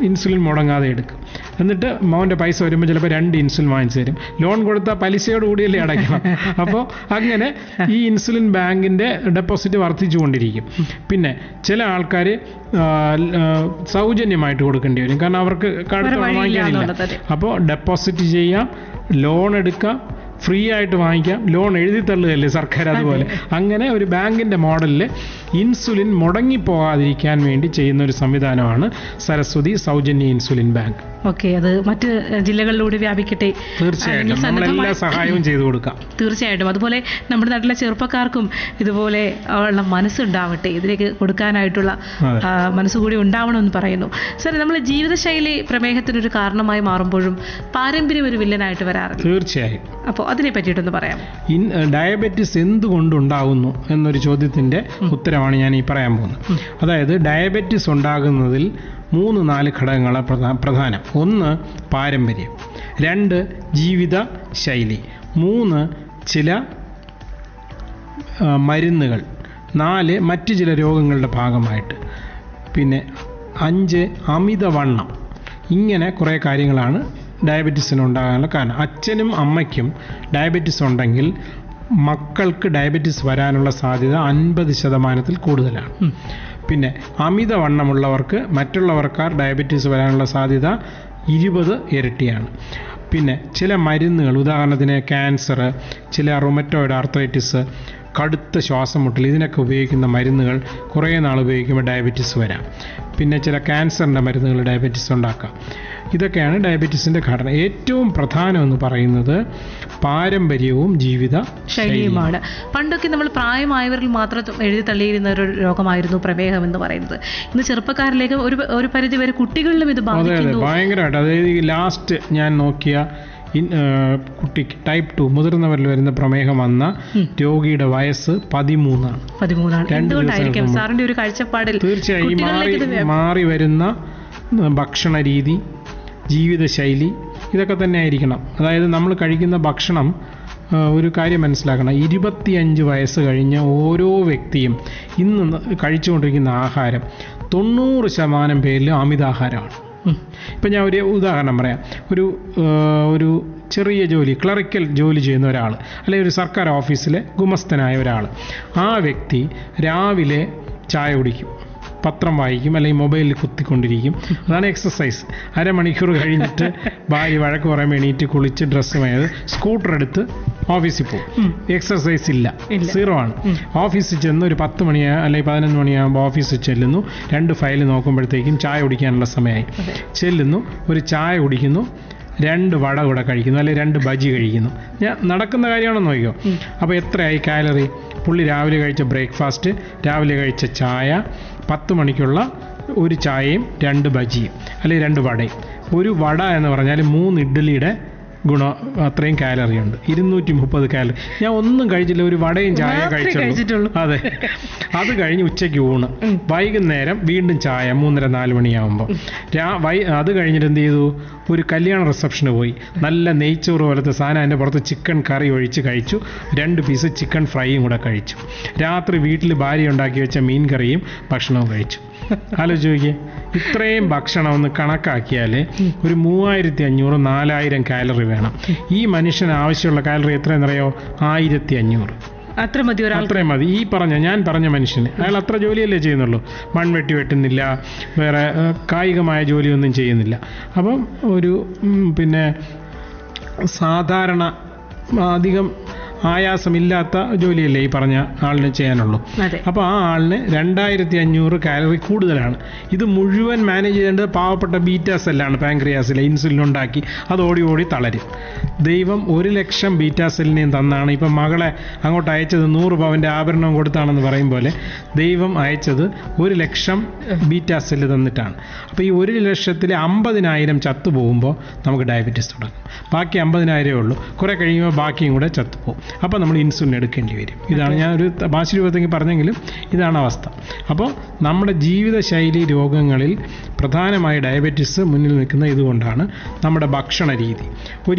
ഇൻസുലിൻ മുടങ്ങാതെ എടുക്കും. എന്നിട്ട് മോൻ്റെ പൈസ വരുമ്പോൾ ചിലപ്പോൾ 2 ഇൻസുലിൻ വാങ്ങിച്ചു തരും. ലോൺ കൊടുത്താൽ പലിശയോട് കൂടിയല്ലേ അടയ്ക്കണം. അപ്പോൾ അങ്ങനെ ഈ ഇൻസുലിൻ ബാങ്കിൻ്റെ ഡെപ്പോസിറ്റ് വർദ്ധിച്ചുകൊണ്ടിരിക്കും. പിന്നെ ചില ആൾക്കാർ സൗജന്യമായിട്ട് കൊടുക്കേണ്ടി വരും, കാരണം അവർക്ക് കാർഡ് വാങ്ങിക്കാനില്ല. അപ്പോൾ ഡെപ്പോസിറ്റ് ചെയ്യാം, ലോൺ എടുക്കാം, ഫ്രീ ആയിട്ട് വാങ്ങിക്കാം, ലോൺ എഴുതി തള്ളുകയല്ലേ സർക്കാർ, അതുപോലെ. അങ്ങനെ ഒരു ബാങ്കിൻ്റെ മോഡലിൽ ഇൻസുലിൻ മുടങ്ങിപ്പോകാതിരിക്കാൻ വേണ്ടി ചെയ്യുന്ന ഒരു സംവിധാനമാണ് സരസ്വതി സൗജന്യ ഇൻസുലിൻ ബാങ്ക്. ഓക്കെ, അത് മറ്റ് ജില്ലകളിലൂടെ വ്യാപിക്കട്ടെ. തീർച്ചയായിട്ടും നമ്മളെല്ലാ സഹായവും ചെയ്തു കൊടുക്കാം. തീർച്ചയായിട്ടും. അതുപോലെ നമ്മുടെ നാട്ടിലെ ചെറുപ്പക്കാർക്കും ഇതുപോലെ ഉള്ള മനസ്സുണ്ടാവട്ടെ, ഇതിലേക്ക് കൊടുക്കാനായിട്ടുള്ള മനസ്സുകൂടി ഉണ്ടാവണമെന്ന് പറയുന്നു. സാർ, നമ്മൾ ജീവിതശൈലി പ്രമേഹത്തിനൊരു കാരണമായി മാറുമ്പോഴും പാരമ്പര്യം ഒരു വില്ലനായിട്ട് വരാറുണ്ട്. തീർച്ചയായും. അപ്പോൾ അതിനെ പറ്റിയിട്ടൊന്ന് പറയാം. ഡയബറ്റിസ് എന്തുകൊണ്ടുണ്ടാകുന്നു എന്നൊരു ചോദ്യത്തിൻ്റെ ഉത്തരമാണ് ഞാൻ ഈ പറയാൻ പോകുന്നത്. അതായത് ഡയബറ്റിസ് ഉണ്ടാകുന്നതിൽ 3-4 ഘടകങ്ങളാണ് പ്രധാനം. 1 പാരമ്പര്യം, 2 ജീവിത ശൈലി, 3 ചില മരുന്നുകൾ, 4 മറ്റ് ചില രോഗങ്ങളുടെ ഭാഗമായിട്ട്, പിന്നെ 5 അമിതവണ്ണം. ഇങ്ങനെ കുറേ കാര്യങ്ങളാണ് ഡയബറ്റീസിന് ഉണ്ടാകാനുള്ള കാരണം. അച്ഛനും അമ്മയ്ക്കും ഡയബറ്റീസ് ഉണ്ടെങ്കിൽ മക്കൾക്ക് ഡയബറ്റീസ് വരാനുള്ള സാധ്യത 50% കൂടുതലാണ്. പിന്നെ അമിതവണ്ണമുള്ളവർക്ക് മറ്റുള്ളവർക്കാർ ഡയബറ്റീസ് വരാനുള്ള സാധ്യത 20 ഇരട്ടിയാണ്. പിന്നെ ചില മരുന്നുകൾ, ഉദാഹരണത്തിന് ക്യാൻസർ, ചില റുമറ്റോയിഡ് ആർത്രൈറ്റിസ്, കടുത്ത ശ്വാസം മുട്ടൽ, ഇതിനൊക്കെ ഉപയോഗിക്കുന്ന മരുന്നുകൾ കുറേ നാൾ ഉപയോഗിക്കുമ്പോൾ ഡയബറ്റീസ് വരാം. പിന്നെ ചില ക്യാൻസറിൻ്റെ മരുന്നുകൾ ഡയബറ്റീസ് ഉണ്ടാക്കാം. ഇതൊക്കെയാണ് ഡയബറ്റീസിൻ്റെ ഘടന. ഏറ്റവും പ്രധാനം എന്ന് പറയുന്നത് പാരമ്പര്യവും ജീവിത ശൈലിയുമാണ്. പണ്ടൊക്കെ നമ്മൾ പ്രായമായവരിൽ മാത്രം എഴുതി തള്ളിയിരുന്ന ഒരു രോഗമായിരുന്നു പ്രമേഹം എന്ന് പറയുന്നത്. ഇന്ന് ചെറുപ്പക്കാരിലേക്ക് ഒരു പരിധി വരെ കുട്ടികളിലും ഇത് ബാധിക്കുന്നു. അതെ, ഭയങ്കരമായിട്ട്. അതായത് ലാസ്റ്റ് ഞാൻ നോക്കിയ കുട്ടിക്ക് ടൈപ്പ് 2 മുതിർന്നവരിൽ വരുന്ന പ്രമേഹം വന്ന രോഗിയുടെ വയസ്സ് 13ആണ്. എന്തുകൊണ്ടായിരിക്കും സാറിന്റെ ഒരു കാഴ്ചപ്പാടിൽ? തീർച്ചയായും മാറി വരുന്ന ഭക്ഷണ രീതി, ജീവിതശൈലി, ഇതൊക്കെ തന്നെ ആയിരിക്കണം. അതായത് നമ്മൾ കഴിക്കുന്ന ഭക്ഷണം, ഒരു കാര്യം മനസ്സിലാക്കണം, 25 വയസ്സ് കഴിഞ്ഞ ഓരോ വ്യക്തിയും ഇന്ന് കഴിച്ചുകൊണ്ടിരിക്കുന്ന ആഹാരം 90% പേരിലും അമിതാഹാരമാണ്. ഇപ്പം ഞാൻ ഒരു ഉദാഹരണം പറയാം. ഒരു ചെറിയ ജോലി, ക്ലറിക്കൽ ജോലി ചെയ്യുന്ന ഒരാൾ, അല്ലെങ്കിൽ ഒരു സർക്കാർ ഓഫീസിലെ ഗുമസ്തനായ ഒരാൾ, ആ വ്യക്തി രാവിലെ ചായ കുടിക്കും, പത്രം വായിക്കും, അല്ലെങ്കിൽ മൊബൈലിൽ കുത്തിക്കൊണ്ടിരിക്കും. അതാണ് എക്സസൈസ്. അരമണിക്കൂർ കഴിഞ്ഞിട്ട് ഭാര്യ വഴക്ക് പറയാൻ എണീറ്റ് കുളിച്ച് ഡ്രസ്സ് വാങ്ങിയത് സ്കൂട്ടർ എടുത്ത് ഓഫീസിൽ പോകും. എക്സസൈസ് ഇല്ല, 0 ആണ്. ഓഫീസിൽ ചെന്ന് ഒരു 10 മണി അല്ലെങ്കിൽ 11 മണിയാകുമ്പോൾ ഓഫീസിൽ ചെല്ലുന്നു, 2 ഫയൽ നോക്കുമ്പോഴത്തേക്കും ചായ കുടിക്കാനുള്ള സമയമായി. ചെല്ലുന്നു, ഒരു ചായ കുടിക്കുന്നു, 2 വട കൂടെ കഴിക്കുന്നു, അല്ലെങ്കിൽ 2 ബജി കഴിക്കുന്നു. ഞാൻ നടക്കുന്ന കാര്യമാണെന്ന് നോക്കിയോ. അപ്പോൾ എത്രയായി കാലറി? പുള്ളി രാവിലെ കഴിച്ച ബ്രേക്ക്ഫാസ്റ്റ്, രാവിലെ കഴിച്ച ചായ, 10 മണിക്കുള്ള ഒരു ചായയും 2 ബജിയും അല്ലെങ്കിൽ 2 വടയും. ഒരു വട എന്ന് പറഞ്ഞാൽ 3 ഇഡ്ഡലിയുടെ ഗുണം, അത്രയും കാലറി ഉണ്ട്, 230 കാലറി. ഞാൻ ഒന്നും കഴിച്ചില്ല, ഒരു വടയും ചായ കഴിച്ചുള്ളൂ. അതെ. അത് കഴിഞ്ഞ് ഉച്ചയ്ക്ക് ഊണ്, വൈകുന്നേരം വീണ്ടും ചായ 3:30-4 മണിയാകുമ്പോൾ. അത് കഴിഞ്ഞിട്ട് എന്ത് ചെയ്തു? ഒരു കല്യാണ റിസപ്ഷന് പോയി, നല്ല നെയ്ച്ചോറ് പോലത്തെ സാധനം, അതിൻ്റെ പുറത്ത് ചിക്കൻ കറി ഒഴിച്ച് കഴിച്ചു, 2 പീസ് ചിക്കൻ ഫ്രൈയും കൂടെ കഴിച്ചു. രാത്രി വീട്ടിൽ ഭാര്യ ഉണ്ടാക്കി വെച്ച മീൻ കറിയും ഭക്ഷണവും കഴിച്ചു. ആലോചിച്ച് നോക്കിയേ, ഇത്രയും ഭക്ഷണം ഒന്ന് കണക്കാക്കിയാൽ ഒരു 3500-4000 കാലറി വേണം. ഈ മനുഷ്യന് ആവശ്യമുള്ള കാലറി എത്രയെന്നറിയോ? 1500. അത്രയും മതി. ഞാൻ പറഞ്ഞ മനുഷ്യന്, അയാൾ അത്ര ജോലിയല്ലേ ചെയ്യുന്നുള്ളൂ. മൺവെട്ടി വെട്ടുന്നില്ല, വേറെ കായികമായ ജോലിയൊന്നും ചെയ്യുന്നില്ല. അപ്പം ഒരു പിന്നെ സാധാരണ അധികം ആയാസമില്ലാത്ത ജോലിയല്ലേ ഈ പറഞ്ഞ ആളിന് ചെയ്യാനുള്ളൂ. അതെ. അപ്പോൾ ആ ആളിന് 2500 കാലറി കൂടുതലാണ്. ഇത് മുഴുവൻ മാനേജ് ചെയ്യേണ്ടത് പാവപ്പെട്ട ബീറ്റാ സെല്ലാണ്. പാൻക്രിയാസിലെ ഇൻസുലിൻ ഉണ്ടാക്കി അത് ഓടി ഓടി തളരും. ദൈവം 1,00,000 ബീറ്റാ സെല്ലിനെയും തന്നാണ്. ഇപ്പം മകളെ അങ്ങോട്ട് അയച്ചത് 100 പവൻ്റെ ആഭരണം കൊടുത്താണെന്ന് പറയും പോലെ ദൈവം അയച്ചത് 1,00,000 ബീറ്റാ സെല്ല് തന്നിട്ടാണ്. അപ്പോൾ ഈ 1,00,000-ൽ 50,000 ചത്തുപോകുമ്പോൾ നമുക്ക് ഡയബറ്റീസ് തുടങ്ങും. ബാക്കി 50,000 ഉള്ളൂ. കുറേ കഴിയുമ്പോൾ ബാക്കിയും കൂടെ ചത്തുപോകും. അപ്പോൾ നമ്മൾ ഇൻസുലിൻ എടുക്കേണ്ടി വരും. ഇതാണ് ഞാൻ ഒരു ഭാഷ രൂപത്തേക്ക് പറഞ്ഞെങ്കിലും ഇതാണ് അവസ്ഥ. അപ്പോൾ നമ്മുടെ ജീവിതശൈലി രോഗങ്ങളിൽ പ്രധാനമായി ഡയബറ്റീസ് മുന്നിൽ നിൽക്കുന്ന ഇതുകൊണ്ടാണ്. നമ്മുടെ ഭക്ഷണ രീതി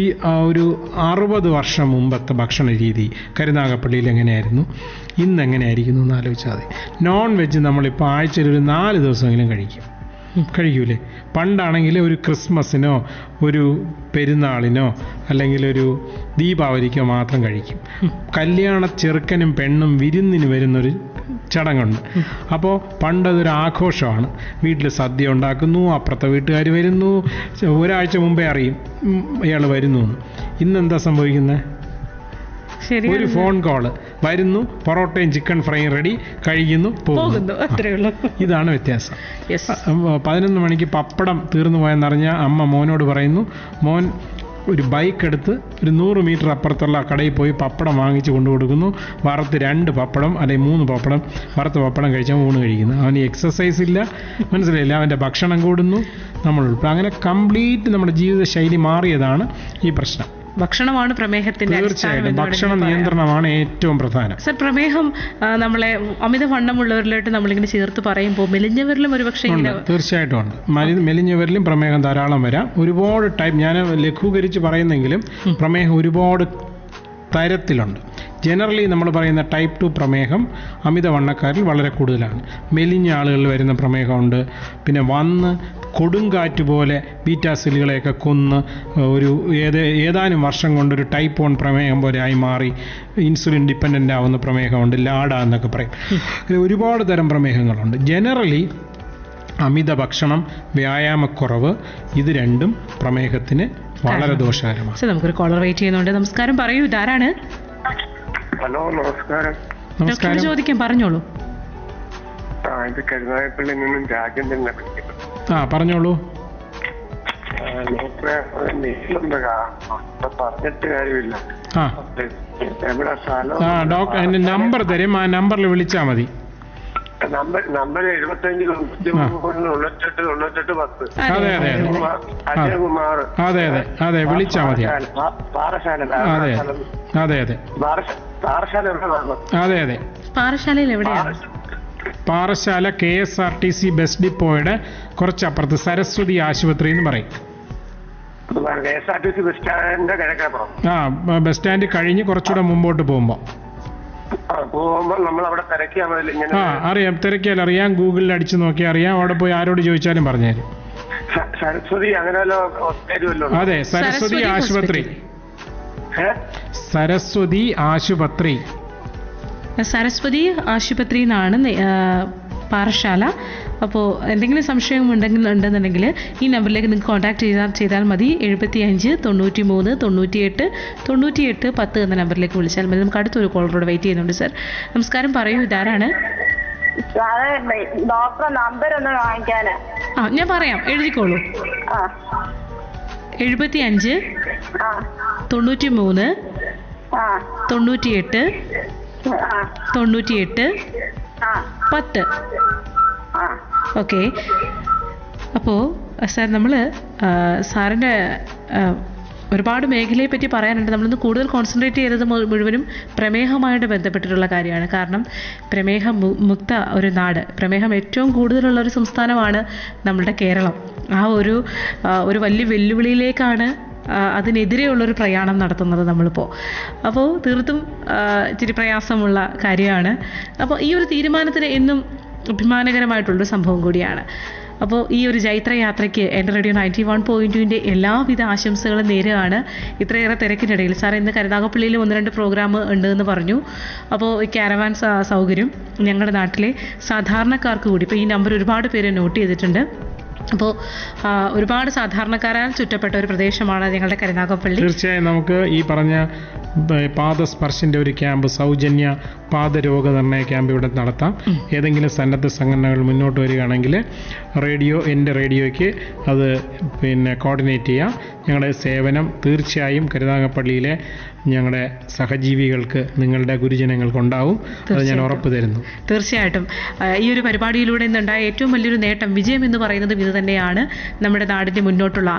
ഒരു 60 വർഷം മുമ്പത്തെ ഭക്ഷണ രീതി കരുനാഗപ്പള്ളിയിൽ എങ്ങനെയായിരുന്നു, ഇന്ന് എങ്ങനെയായിരിക്കുന്നു എന്ന് ആലോചിച്ചാൽ മതി. നോൺ വെജ് നമ്മളിപ്പോൾ ആഴ്ചയിൽ ഒരു 4 ദിവസമെങ്കിലും കഴിക്കൂലേ? പണ്ടാണെങ്കിൽ ഒരു ക്രിസ്മസിനോ ഒരു പെരുന്നാളിനോ അല്ലെങ്കിൽ ഒരു ദീപാവലിക്കോ മാത്രം കഴിക്കും. കല്യാണ ചെറുക്കനും പെണ്ണും വിരുന്നിന് വരുന്നൊരു ചടങ്ങുണ്ട്. അപ്പോൾ പണ്ടതൊരു ആഘോഷമാണ്. വീട്ടിൽ സദ്യ ഉണ്ടാക്കുന്നു, അപ്പുറത്തെ വീട്ടുകാർ വരുന്നു, ഒരാഴ്ച മുമ്പേ അറിയും ഇയാൾ വരുന്നു എന്ന്. ഇന്നെന്താ സംഭവിക്കുന്നത്? ഒരു ഫോൺ കോള് വരുന്നു, പൊറോട്ടയും ചിക്കൻ ഫ്രൈയും റെഡി, കഴിക്കുന്നു, പോകുന്നു. ഇതാണ് വ്യത്യാസം. 11 മണിക്ക് പപ്പടം തീർന്നു പോയെന്നറിഞ്ഞാൽ അമ്മ മോനോട് പറയുന്നു, മോൻ ഒരു ബൈക്ക് എടുത്ത് ഒരു 100 മീറ്റർ അപ്പുറത്തുള്ള കടയിൽ പോയി പപ്പടം വാങ്ങിച്ച് കൊണ്ടു കൊടുക്കുന്നു. വറുത്ത് 2 പപ്പടം അല്ലെങ്കിൽ 3 പപ്പടം വറുത്ത് പപ്പടം കഴിച്ചാൽ ഊണ് കഴിക്കുന്നു. അവന് എക്സസൈസ് ഇല്ല, മനസ്സിലായില്ല, അവൻ്റെ ഭക്ഷണം കൂടുന്നു, നമ്മൾ അങ്ങനെ കംപ്ലീറ്റ് നമ്മുടെ ജീവിതശൈലി മാറിയതാണ് ഈ പ്രശ്നം. ഭക്ഷണമാണ് പ്രമേഹത്തിന്റെ. തീർച്ചയായിട്ടും ഭക്ഷണ നിയന്ത്രണമാണ് ഏറ്റവും പ്രധാനം. സർ, പ്രമേഹം നമ്മളെ അമിതവണ്ണമുള്ളവരിലോട്ട് നമ്മളിങ്ങനെ ചേർത്ത് പറയുമ്പോൾ മെലിഞ്ഞവരിലും ഒരുപക്ഷെ തീർച്ചയായിട്ടും ഉണ്ട്. മെലിഞ്ഞവരിലും പ്രമേഹം ധാരാളം വരാം. ഒരുപാട് ടൈപ്പ്, ഞാൻ ലഘൂകരിച്ച് പറയുന്നെങ്കിലും പ്രമേഹം ഒരുപാട് തരത്തിലുണ്ട്. ജനറലി നമ്മൾ പറയുന്ന ടൈപ്പ് 2 പ്രമേഹം അമിതവണ്ണക്കാരിൽ വളരെ കൂടുതലാണ്. മെലിഞ്ഞ ആളുകളിൽ വരുന്ന പ്രമേഹമുണ്ട്. പിന്നെ കൊടുങ്കാറ്റ് പോലെ ബീറ്റാ സെല്ലുകളെയൊക്കെ കൊന്ന് ഏതാനും വർഷം കൊണ്ടൊരു ടൈപ്പ് 1 പ്രമേഹം പോലെ ആയി മാറി ഇൻസുലിൻ ഡിപ്പെൻഡൻ്റ് ആവുന്ന പ്രമേഹമുണ്ട്, ലാഡ എന്നൊക്കെ പറയും. ഒരുപാട് തരം പ്രമേഹങ്ങളുണ്ട്. ജനറലി അമിത ഭക്ഷണം, വ്യായാമക്കുറവ്, ഇത് രണ്ടും പ്രമേഹത്തിന് വളരെ ദോഷകരമാണ്. നമുക്കൊരു കോളർ വെയിറ്റ് ചെയ്യുന്നുണ്ട്. നമസ്കാരം, പറയൂ, ഇതാരാണ്? ഹലോ, നമസ്കാരം. നമസ്കാരം, ചോദിക്കാം, പറഞ്ഞോളൂ. ഇത് കരുനാഗപ്പള്ളിയിൽ നിന്നും രാജേന്ദ്രനെ വിളിക്കുന്നു. പറഞ്ഞോളൂ. പറഞ്ഞിട്ട് കാര്യമില്ല. എവിടെ സ്ഥലം? ഡോക്ടർ എന്റെ നമ്പർ തരും, ആ നമ്പറിൽ വിളിച്ചാൽ മതി. നമ്പർ 75 98 98 10. അതെ അജയകുമാർ. അതെ വിളിച്ചാൽ മതി. പാറശാല. അതെ പാറശാലയിൽ എവിടെയാണ്? പാറശാല KSRTC ബസ് ഡിപ്പോയുടെ കുറച്ചപ്പുറത്ത് സരസ്വതി ആശുപത്രി എന്ന് പറയും. KSRTC ബസ് സ്റ്റാൻഡിന്റെ കിഴക്കപ്പുറം. ബസ് സ്റ്റാൻഡ് കഴിഞ്ഞ് കുറച്ചുകൂടെ മുമ്പോട്ട് പോകുമ്പോൾ നമ്മൾ അവിടെ തിരക്കിയാൽ അറിയാം. തിരക്കിയാൽ അറിയാം, ഗൂഗിളിൽ അടിച്ചു നോക്കിയാൽ അറിയാം. അവിടെ പോയി ആരോട് ചോദിച്ചാലും പറഞ്ഞുതരും. സരസ്വതി അങ്ങനെ അതെ, സരസ്വതി ആശുപത്രി. സരസ്വതി ആശുപത്രി എന്നാണ് പാറശാല. അപ്പോൾ എന്തെങ്കിലും സംശയം ഉണ്ടെന്നുണ്ടെങ്കിൽ ഈ നമ്പറിലേക്ക് നിങ്ങൾക്ക് കോൺടാക്ട് ചെയ്താൽ മതി. 75 93 98 98 10 എന്ന നമ്പറിലേക്ക് വിളിച്ചാൽ മതി. നമുക്ക് അടുത്തൊരു കോളറോട് വെയിറ്റ് ചെയ്യുന്നുണ്ട്. സർ, നമസ്കാരം, പറയൂ, ഇതാരാണ്? ഡോക്ടർ നമ്പർ ഒന്ന് വാങ്ങിക്കാന്. ഞാൻ പറയാം, എഴുതിക്കോളൂ. 75 93 98 98 10. ഓക്കെ. അപ്പോൾ സാർ, നമ്മൾ സാറിൻ്റെ ഒരുപാട് മേഖലയെ പറ്റി പറയാനുണ്ട്. നമ്മളിന്ന് കൂടുതൽ കോൺസെൻട്രേറ്റ് ചെയ്തത് മുഴുവനും പ്രമേഹമായിട്ട് ബന്ധപ്പെട്ടിട്ടുള്ള കാര്യമാണ്. കാരണം പ്രമേഹം മുക്ത ഒരു നാട്, പ്രമേഹം ഏറ്റവും കൂടുതലുള്ള ഒരു സംസ്ഥാനമാണ് നമ്മളുടെ കേരളം. ആ ഒരു വലിയ വെല്ലുവിളിയിലേക്കാണ് അതിനെതിരെയുള്ളൊരു പ്രയാണം നടത്തുന്നത് നമ്മളിപ്പോൾ. അപ്പോൾ തീർത്തും ഇച്ചിരി പ്രയാസമുള്ള കാര്യമാണ്. അപ്പോൾ ഈ ഒരു തീരുമാനത്തിന് എന്നും അഭിമാനകരമായിട്ടുള്ളൊരു സംഭവം കൂടിയാണ്. അപ്പോൾ ഈ ഒരു ജൈത്രയാത്രയ്ക്ക് എൻ്റെ റേഡിയോ 91.2 എല്ലാവിധ ആശംസകളും നേരുകയാണ്. ഇത്രയേറെ തിരക്കിനിടയിൽ സാർ ഇന്ന് കരുനാഗപ്പള്ളിയിൽ 1-2 പ്രോഗ്രാം ഉണ്ട് എന്ന് പറഞ്ഞു. അപ്പോൾ ഈ കാരവാൻ സൗകര്യം ഞങ്ങളുടെ നാട്ടിലെ സാധാരണക്കാർക്ക് കൂടി, ഇപ്പോൾ ഈ നമ്പർ ഒരുപാട് പേര് നോട്ട് ചെയ്തിട്ടുണ്ട്, അപ്പോൾ ഒരുപാട് സാധാരണക്കാരാൽ ചുറ്റപ്പെട്ട ഒരു പ്രദേശമാണ് ഞങ്ങളുടെ കരുനാഗപ്പള്ളി. തീർച്ചയായും നമുക്ക് ഈ പറഞ്ഞ പാദസ്പർശിൻ്റെ ഒരു ക്യാമ്പ്, സൗജന്യ പാദരോഗനിർണയ ക്യാമ്പ് ഇവിടെ നടത്താം. ഏതെങ്കിലും സന്നദ്ധ സംഘടനകൾ മുന്നോട്ട് വരികയാണെങ്കിൽ എൻ്റെ റേഡിയോയ്ക്ക് അത് കോർഡിനേറ്റ് ചെയ്യാം. ഞങ്ങളുടെ സേവനം തീർച്ചയായും കരുനാഗപ്പള്ളിയിലെ ഞങ്ങളുടെ സഹജീവികൾക്ക്, നിങ്ങളുടെ ഗുരുജനങ്ങൾക്കുണ്ടാവും. അത് ഞാൻ ഉറപ്പ് തരുന്നു. തീർച്ചയായിട്ടും ഈ ഒരു പരിപാടിയിലൂടെ ഇന്നുണ്ടായ ഏറ്റവും വലിയൊരു നേട്ടം, വിജയം എന്ന് പറയുന്നത് ഇത് തന്നെയാണ്. നമ്മുടെ നാടിൻ്റെ മുന്നോട്ടുള്ള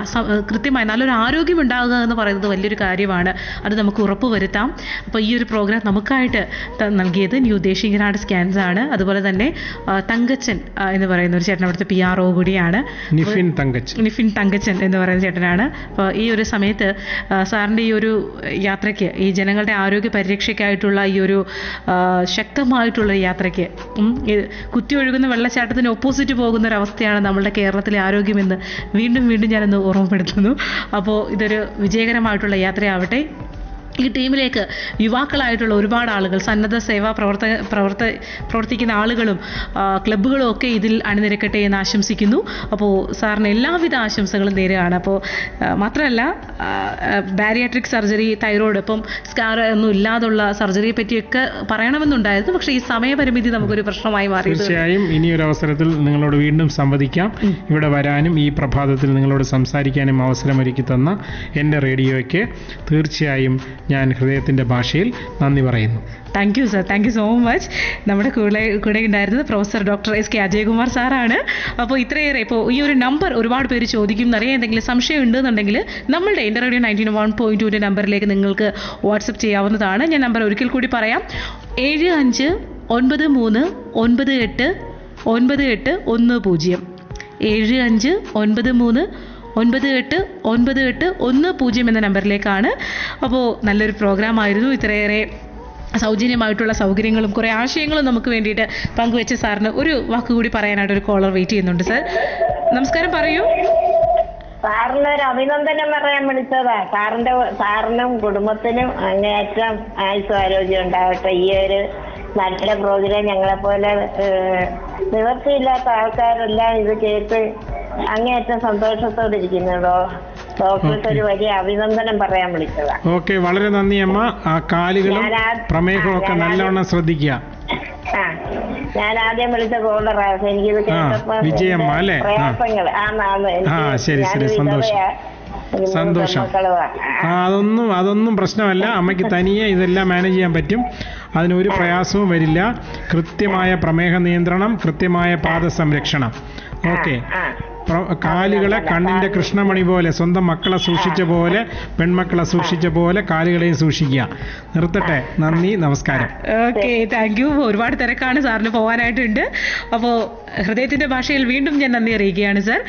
കൃത്യമായി നല്ലൊരു ആരോഗ്യം ഉണ്ടാകുക എന്ന് പറയുന്നത് വലിയൊരു കാര്യമാണ്. അത് നമുക്ക് ഉറപ്പ് വരുത്താം. അപ്പോൾ ഈ ഒരു പ്രോഗ്രാം നമുക്കായിട്ട് നൽകിയത് ന്യൂ ദേശിംഗനാട് സ്കാൻസ് ആണ്. അതുപോലെ തന്നെ തങ്കച്ചൻ എന്ന് പറയുന്ന ഒരു ചേട്ടൻ അവിടുത്തെ PRO കൂടിയാണ്. നിഫിൻ തങ്കച്ചൻ എന്ന് പറയുന്ന ചേട്ടനാണ്. അപ്പോൾ ഈ ഒരു സമയത്ത് സാറിൻ്റെ ഈ ഒരു യാത്രയ്ക്ക്, ഈ ജനങ്ങളുടെ ആരോഗ്യ പരിരക്ഷയ്ക്കായിട്ടുള്ള ഈ ഒരു ശക്തമായിട്ടുള്ള യാത്രയ്ക്ക്, കുത്തിയൊഴുകുന്ന വെള്ളച്ചാട്ടത്തിന് ഓപ്പോസിറ്റ് പോകുന്ന ഒരു അവസ്ഥയാണ് നമ്മളുടെ കേരളത്തിലെ ആരോഗ്യമെന്ന് വീണ്ടും ഞാനൊന്ന് ഓർമ്മപ്പെടുത്തുന്നു. അപ്പോൾ ഇതൊരു വിജയകരമായിട്ടുള്ള യാത്രയാവട്ടെ. ഈ ടീമിലേക്ക് യുവാക്കളായിട്ടുള്ള ഒരുപാട് ആളുകൾ, സന്നദ്ധ സേവാ പ്രവർത്തിക്കുന്ന ആളുകളും ക്ലബ്ബുകളും ഒക്കെ ഇതിൽ അണിനിരക്കട്ടെ എന്ന് ആശംസിക്കുന്നു. അപ്പോൾ സാറിന് എല്ലാവിധ ആശംസകളും നേരുകയാണ്. അപ്പോൾ മാത്രമല്ല, ബാരിയാട്രിക് സർജറി, തൈറോയ്ഡ്, ഇപ്പം സ്കാർ ഒന്നും ഇല്ലാതുള്ള സർജറിയെ പറ്റിയൊക്കെ പറയണമെന്നുണ്ടായിരുന്നു. പക്ഷേ ഈ സമയപരിമിതി നമുക്കൊരു പ്രശ്നമായി മാറി. തീർച്ചയായും ഇനിയൊരു അവസരത്തിൽ നിങ്ങളോട് വീണ്ടും സംവദിക്കാം. ഇവിടെ വരാനും ഈ പ്രഭാതത്തിൽ നിങ്ങളോട് സംസാരിക്കാനും അവസരമൊരുക്കി തന്ന എൻ്റെ റേഡിയോയ്ക്ക് തീർച്ചയായും ഞാൻ ഹൃദയത്തിൻ്റെ ഭാഷയിൽ നന്ദി പറയുന്നു. Thank you sir, thank you so much. നമ്മുടെ കൂടെ ഉണ്ടായിരുന്നത് പ്രൊഫസർ ഡോക്ടർ SK അജയകുമാർ സാറാണ്. അപ്പോൾ ഇത്രയേറെ, ഇപ്പോൾ ഈ ഒരു നമ്പർ ഒരുപാട് പേര് ചോദിക്കും, നിറയെ എന്തെങ്കിലും സംശയം ഉണ്ടെന്നുണ്ടെങ്കിൽ നമ്മളുടെ എൻ്റെ റേഡിയോ 91.2 നമ്പറിലേക്ക് നിങ്ങൾക്ക് വാട്സപ്പ് ചെയ്യാവുന്നതാണ്. ഞാൻ നമ്പർ ഒരിക്കൽ കൂടി പറയാം: 7593989810 7593989810 എന്ന നമ്പറിലേക്കാണ്. അപ്പോൾ നല്ലൊരു പ്രോഗ്രാം ആയിരുന്നു. ഇത്രയേറെ സൗജന്യമായിട്ടുള്ള സൗകര്യങ്ങളും കുറേ ആശയങ്ങളും നമുക്ക് വേണ്ടിയിട്ട് പങ്കുവെച്ച സാറിന് ഒരു വാക്കുകൂടി പറയാനായിട്ട് ഒരു കോളർ വെയിറ്റ് ചെയ്യുന്നുണ്ട്. സർ നമസ്കാരം, പറയൂ. സാറിന് ഒരു അഭിനന്ദനം പറയാൻ വിളിച്ചതാ. സാറിനും കുടുംബത്തിനും അങ്ങേയറ്റം ആയുസ്സും ആരോഗ്യം ഉണ്ടാവട്ടെ. ഈ ഒരു നല്ല പ്രോഗ്രാം ഞങ്ങളെപ്പോലെ നിവൃത്തിയില്ലാത്ത ആൾക്കാരെല്ലാം ഇത് കേട്ട് അങ്ങേയറ്റം സന്തോഷത്തോടെ ഇരിക്കുന്നുണ്ടോ. ഡോക്ടർക്ക് ഒരു വലിയ അഭിനന്ദനം പറയാൻ വിളിച്ചതാ. ഓക്കെ, വളരെ നന്ദി അമ്മ. ആ കാലുകളും പ്രമേഹവും ഒക്കെ നല്ലവണ്ണം ശ്രദ്ധിക്കുക. ഞാൻ ആദ്യം വിളിച്ച കോളറാണ്. എനിക്കിത് കേട്ടപ്പോ വിജയമ്മ അല്ലേ? പ്രയാസങ്ങൾ ശരി, സന്തോഷം. അതൊന്നും പ്രശ്നമല്ല. അമ്മയ്ക്ക് തനിയെ ഇതെല്ലാം മാനേജ് ചെയ്യാൻ പറ്റും. അതിനൊരു പ്രയാസവും വരില്ല. കൃത്യമായ പ്രമേഹ നിയന്ത്രണം, കൃത്യമായ പാദസംരക്ഷണം. ഓക്കെ, കാലുകളെ കണ്ണിന്റെ കൃഷ്ണമണി പോലെ, സ്വന്തം മക്കളെ സൂക്ഷിച്ച പോലെ, പെൺമക്കളെ സൂക്ഷിച്ച പോലെ കാലുകളെയും സൂക്ഷിക്കുക. നിർത്തട്ടെ. നന്ദി, നമസ്കാരം. Okay, thank you. ഒരുപാട് തിരക്കാണ്, സാറിന് പോകാനായിട്ടുണ്ട്. അപ്പോൾ ഹൃദയത്തിന്റെ ഭാഷയിൽ വീണ്ടും ഞാൻ നന്ദി അറിയിക്കുകയാണ് സർ.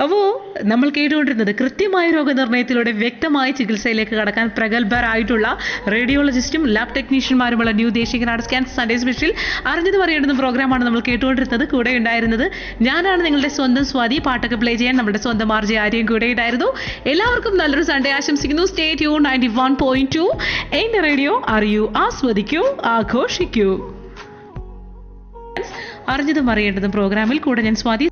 അപ്പോൾ നമ്മൾ കേട്ടുകൊണ്ടിരുന്നത് കൃത്യമായ രോഗനിർണയത്തിലൂടെ വ്യക്തമായ ചികിത്സയിലേക്ക് കടക്കാൻ പ്രഗത്ഭരായിട്ടുള്ള റേഡിയോളജിസ്റ്റും ലാബ് ടെക്നീഷ്യന്മാരുമുള്ള new Desinganad scans Sunday special അറിഞ്ഞതും അറിയേണ്ടുന്ന പ്രോഗ്രാമാണ് നമ്മൾ കേട്ടുകൊണ്ടിരുന്നത്. കൂടെ ഉണ്ടായിരുന്നത് ഞാനാണ്, നിങ്ങളുടെ സ്വന്തം സ്വാതി. പാട്ടൊക്കെ പ്ലേ ചെയ്യാൻ നമ്മുടെ സ്വന്തം RJ ആര്യയും കൂടെ ഉണ്ടായിരുന്നു. എല്ലാവർക്കും നല്ലൊരു സൺഡേ ആശംസിക്കുന്നു. സ്റ്റേ ട്യൂൺ 91.2 എൻ്റെ റേഡിയോ. അറിയൂ, ആസ്വദിക്കൂ, ആഘോഷിക്കൂ. അറിഞ്ഞതും അറിയേണ്ടതും പ്രോഗ്രാമിൽ കൂടെ ഞാൻ സ്വാതി.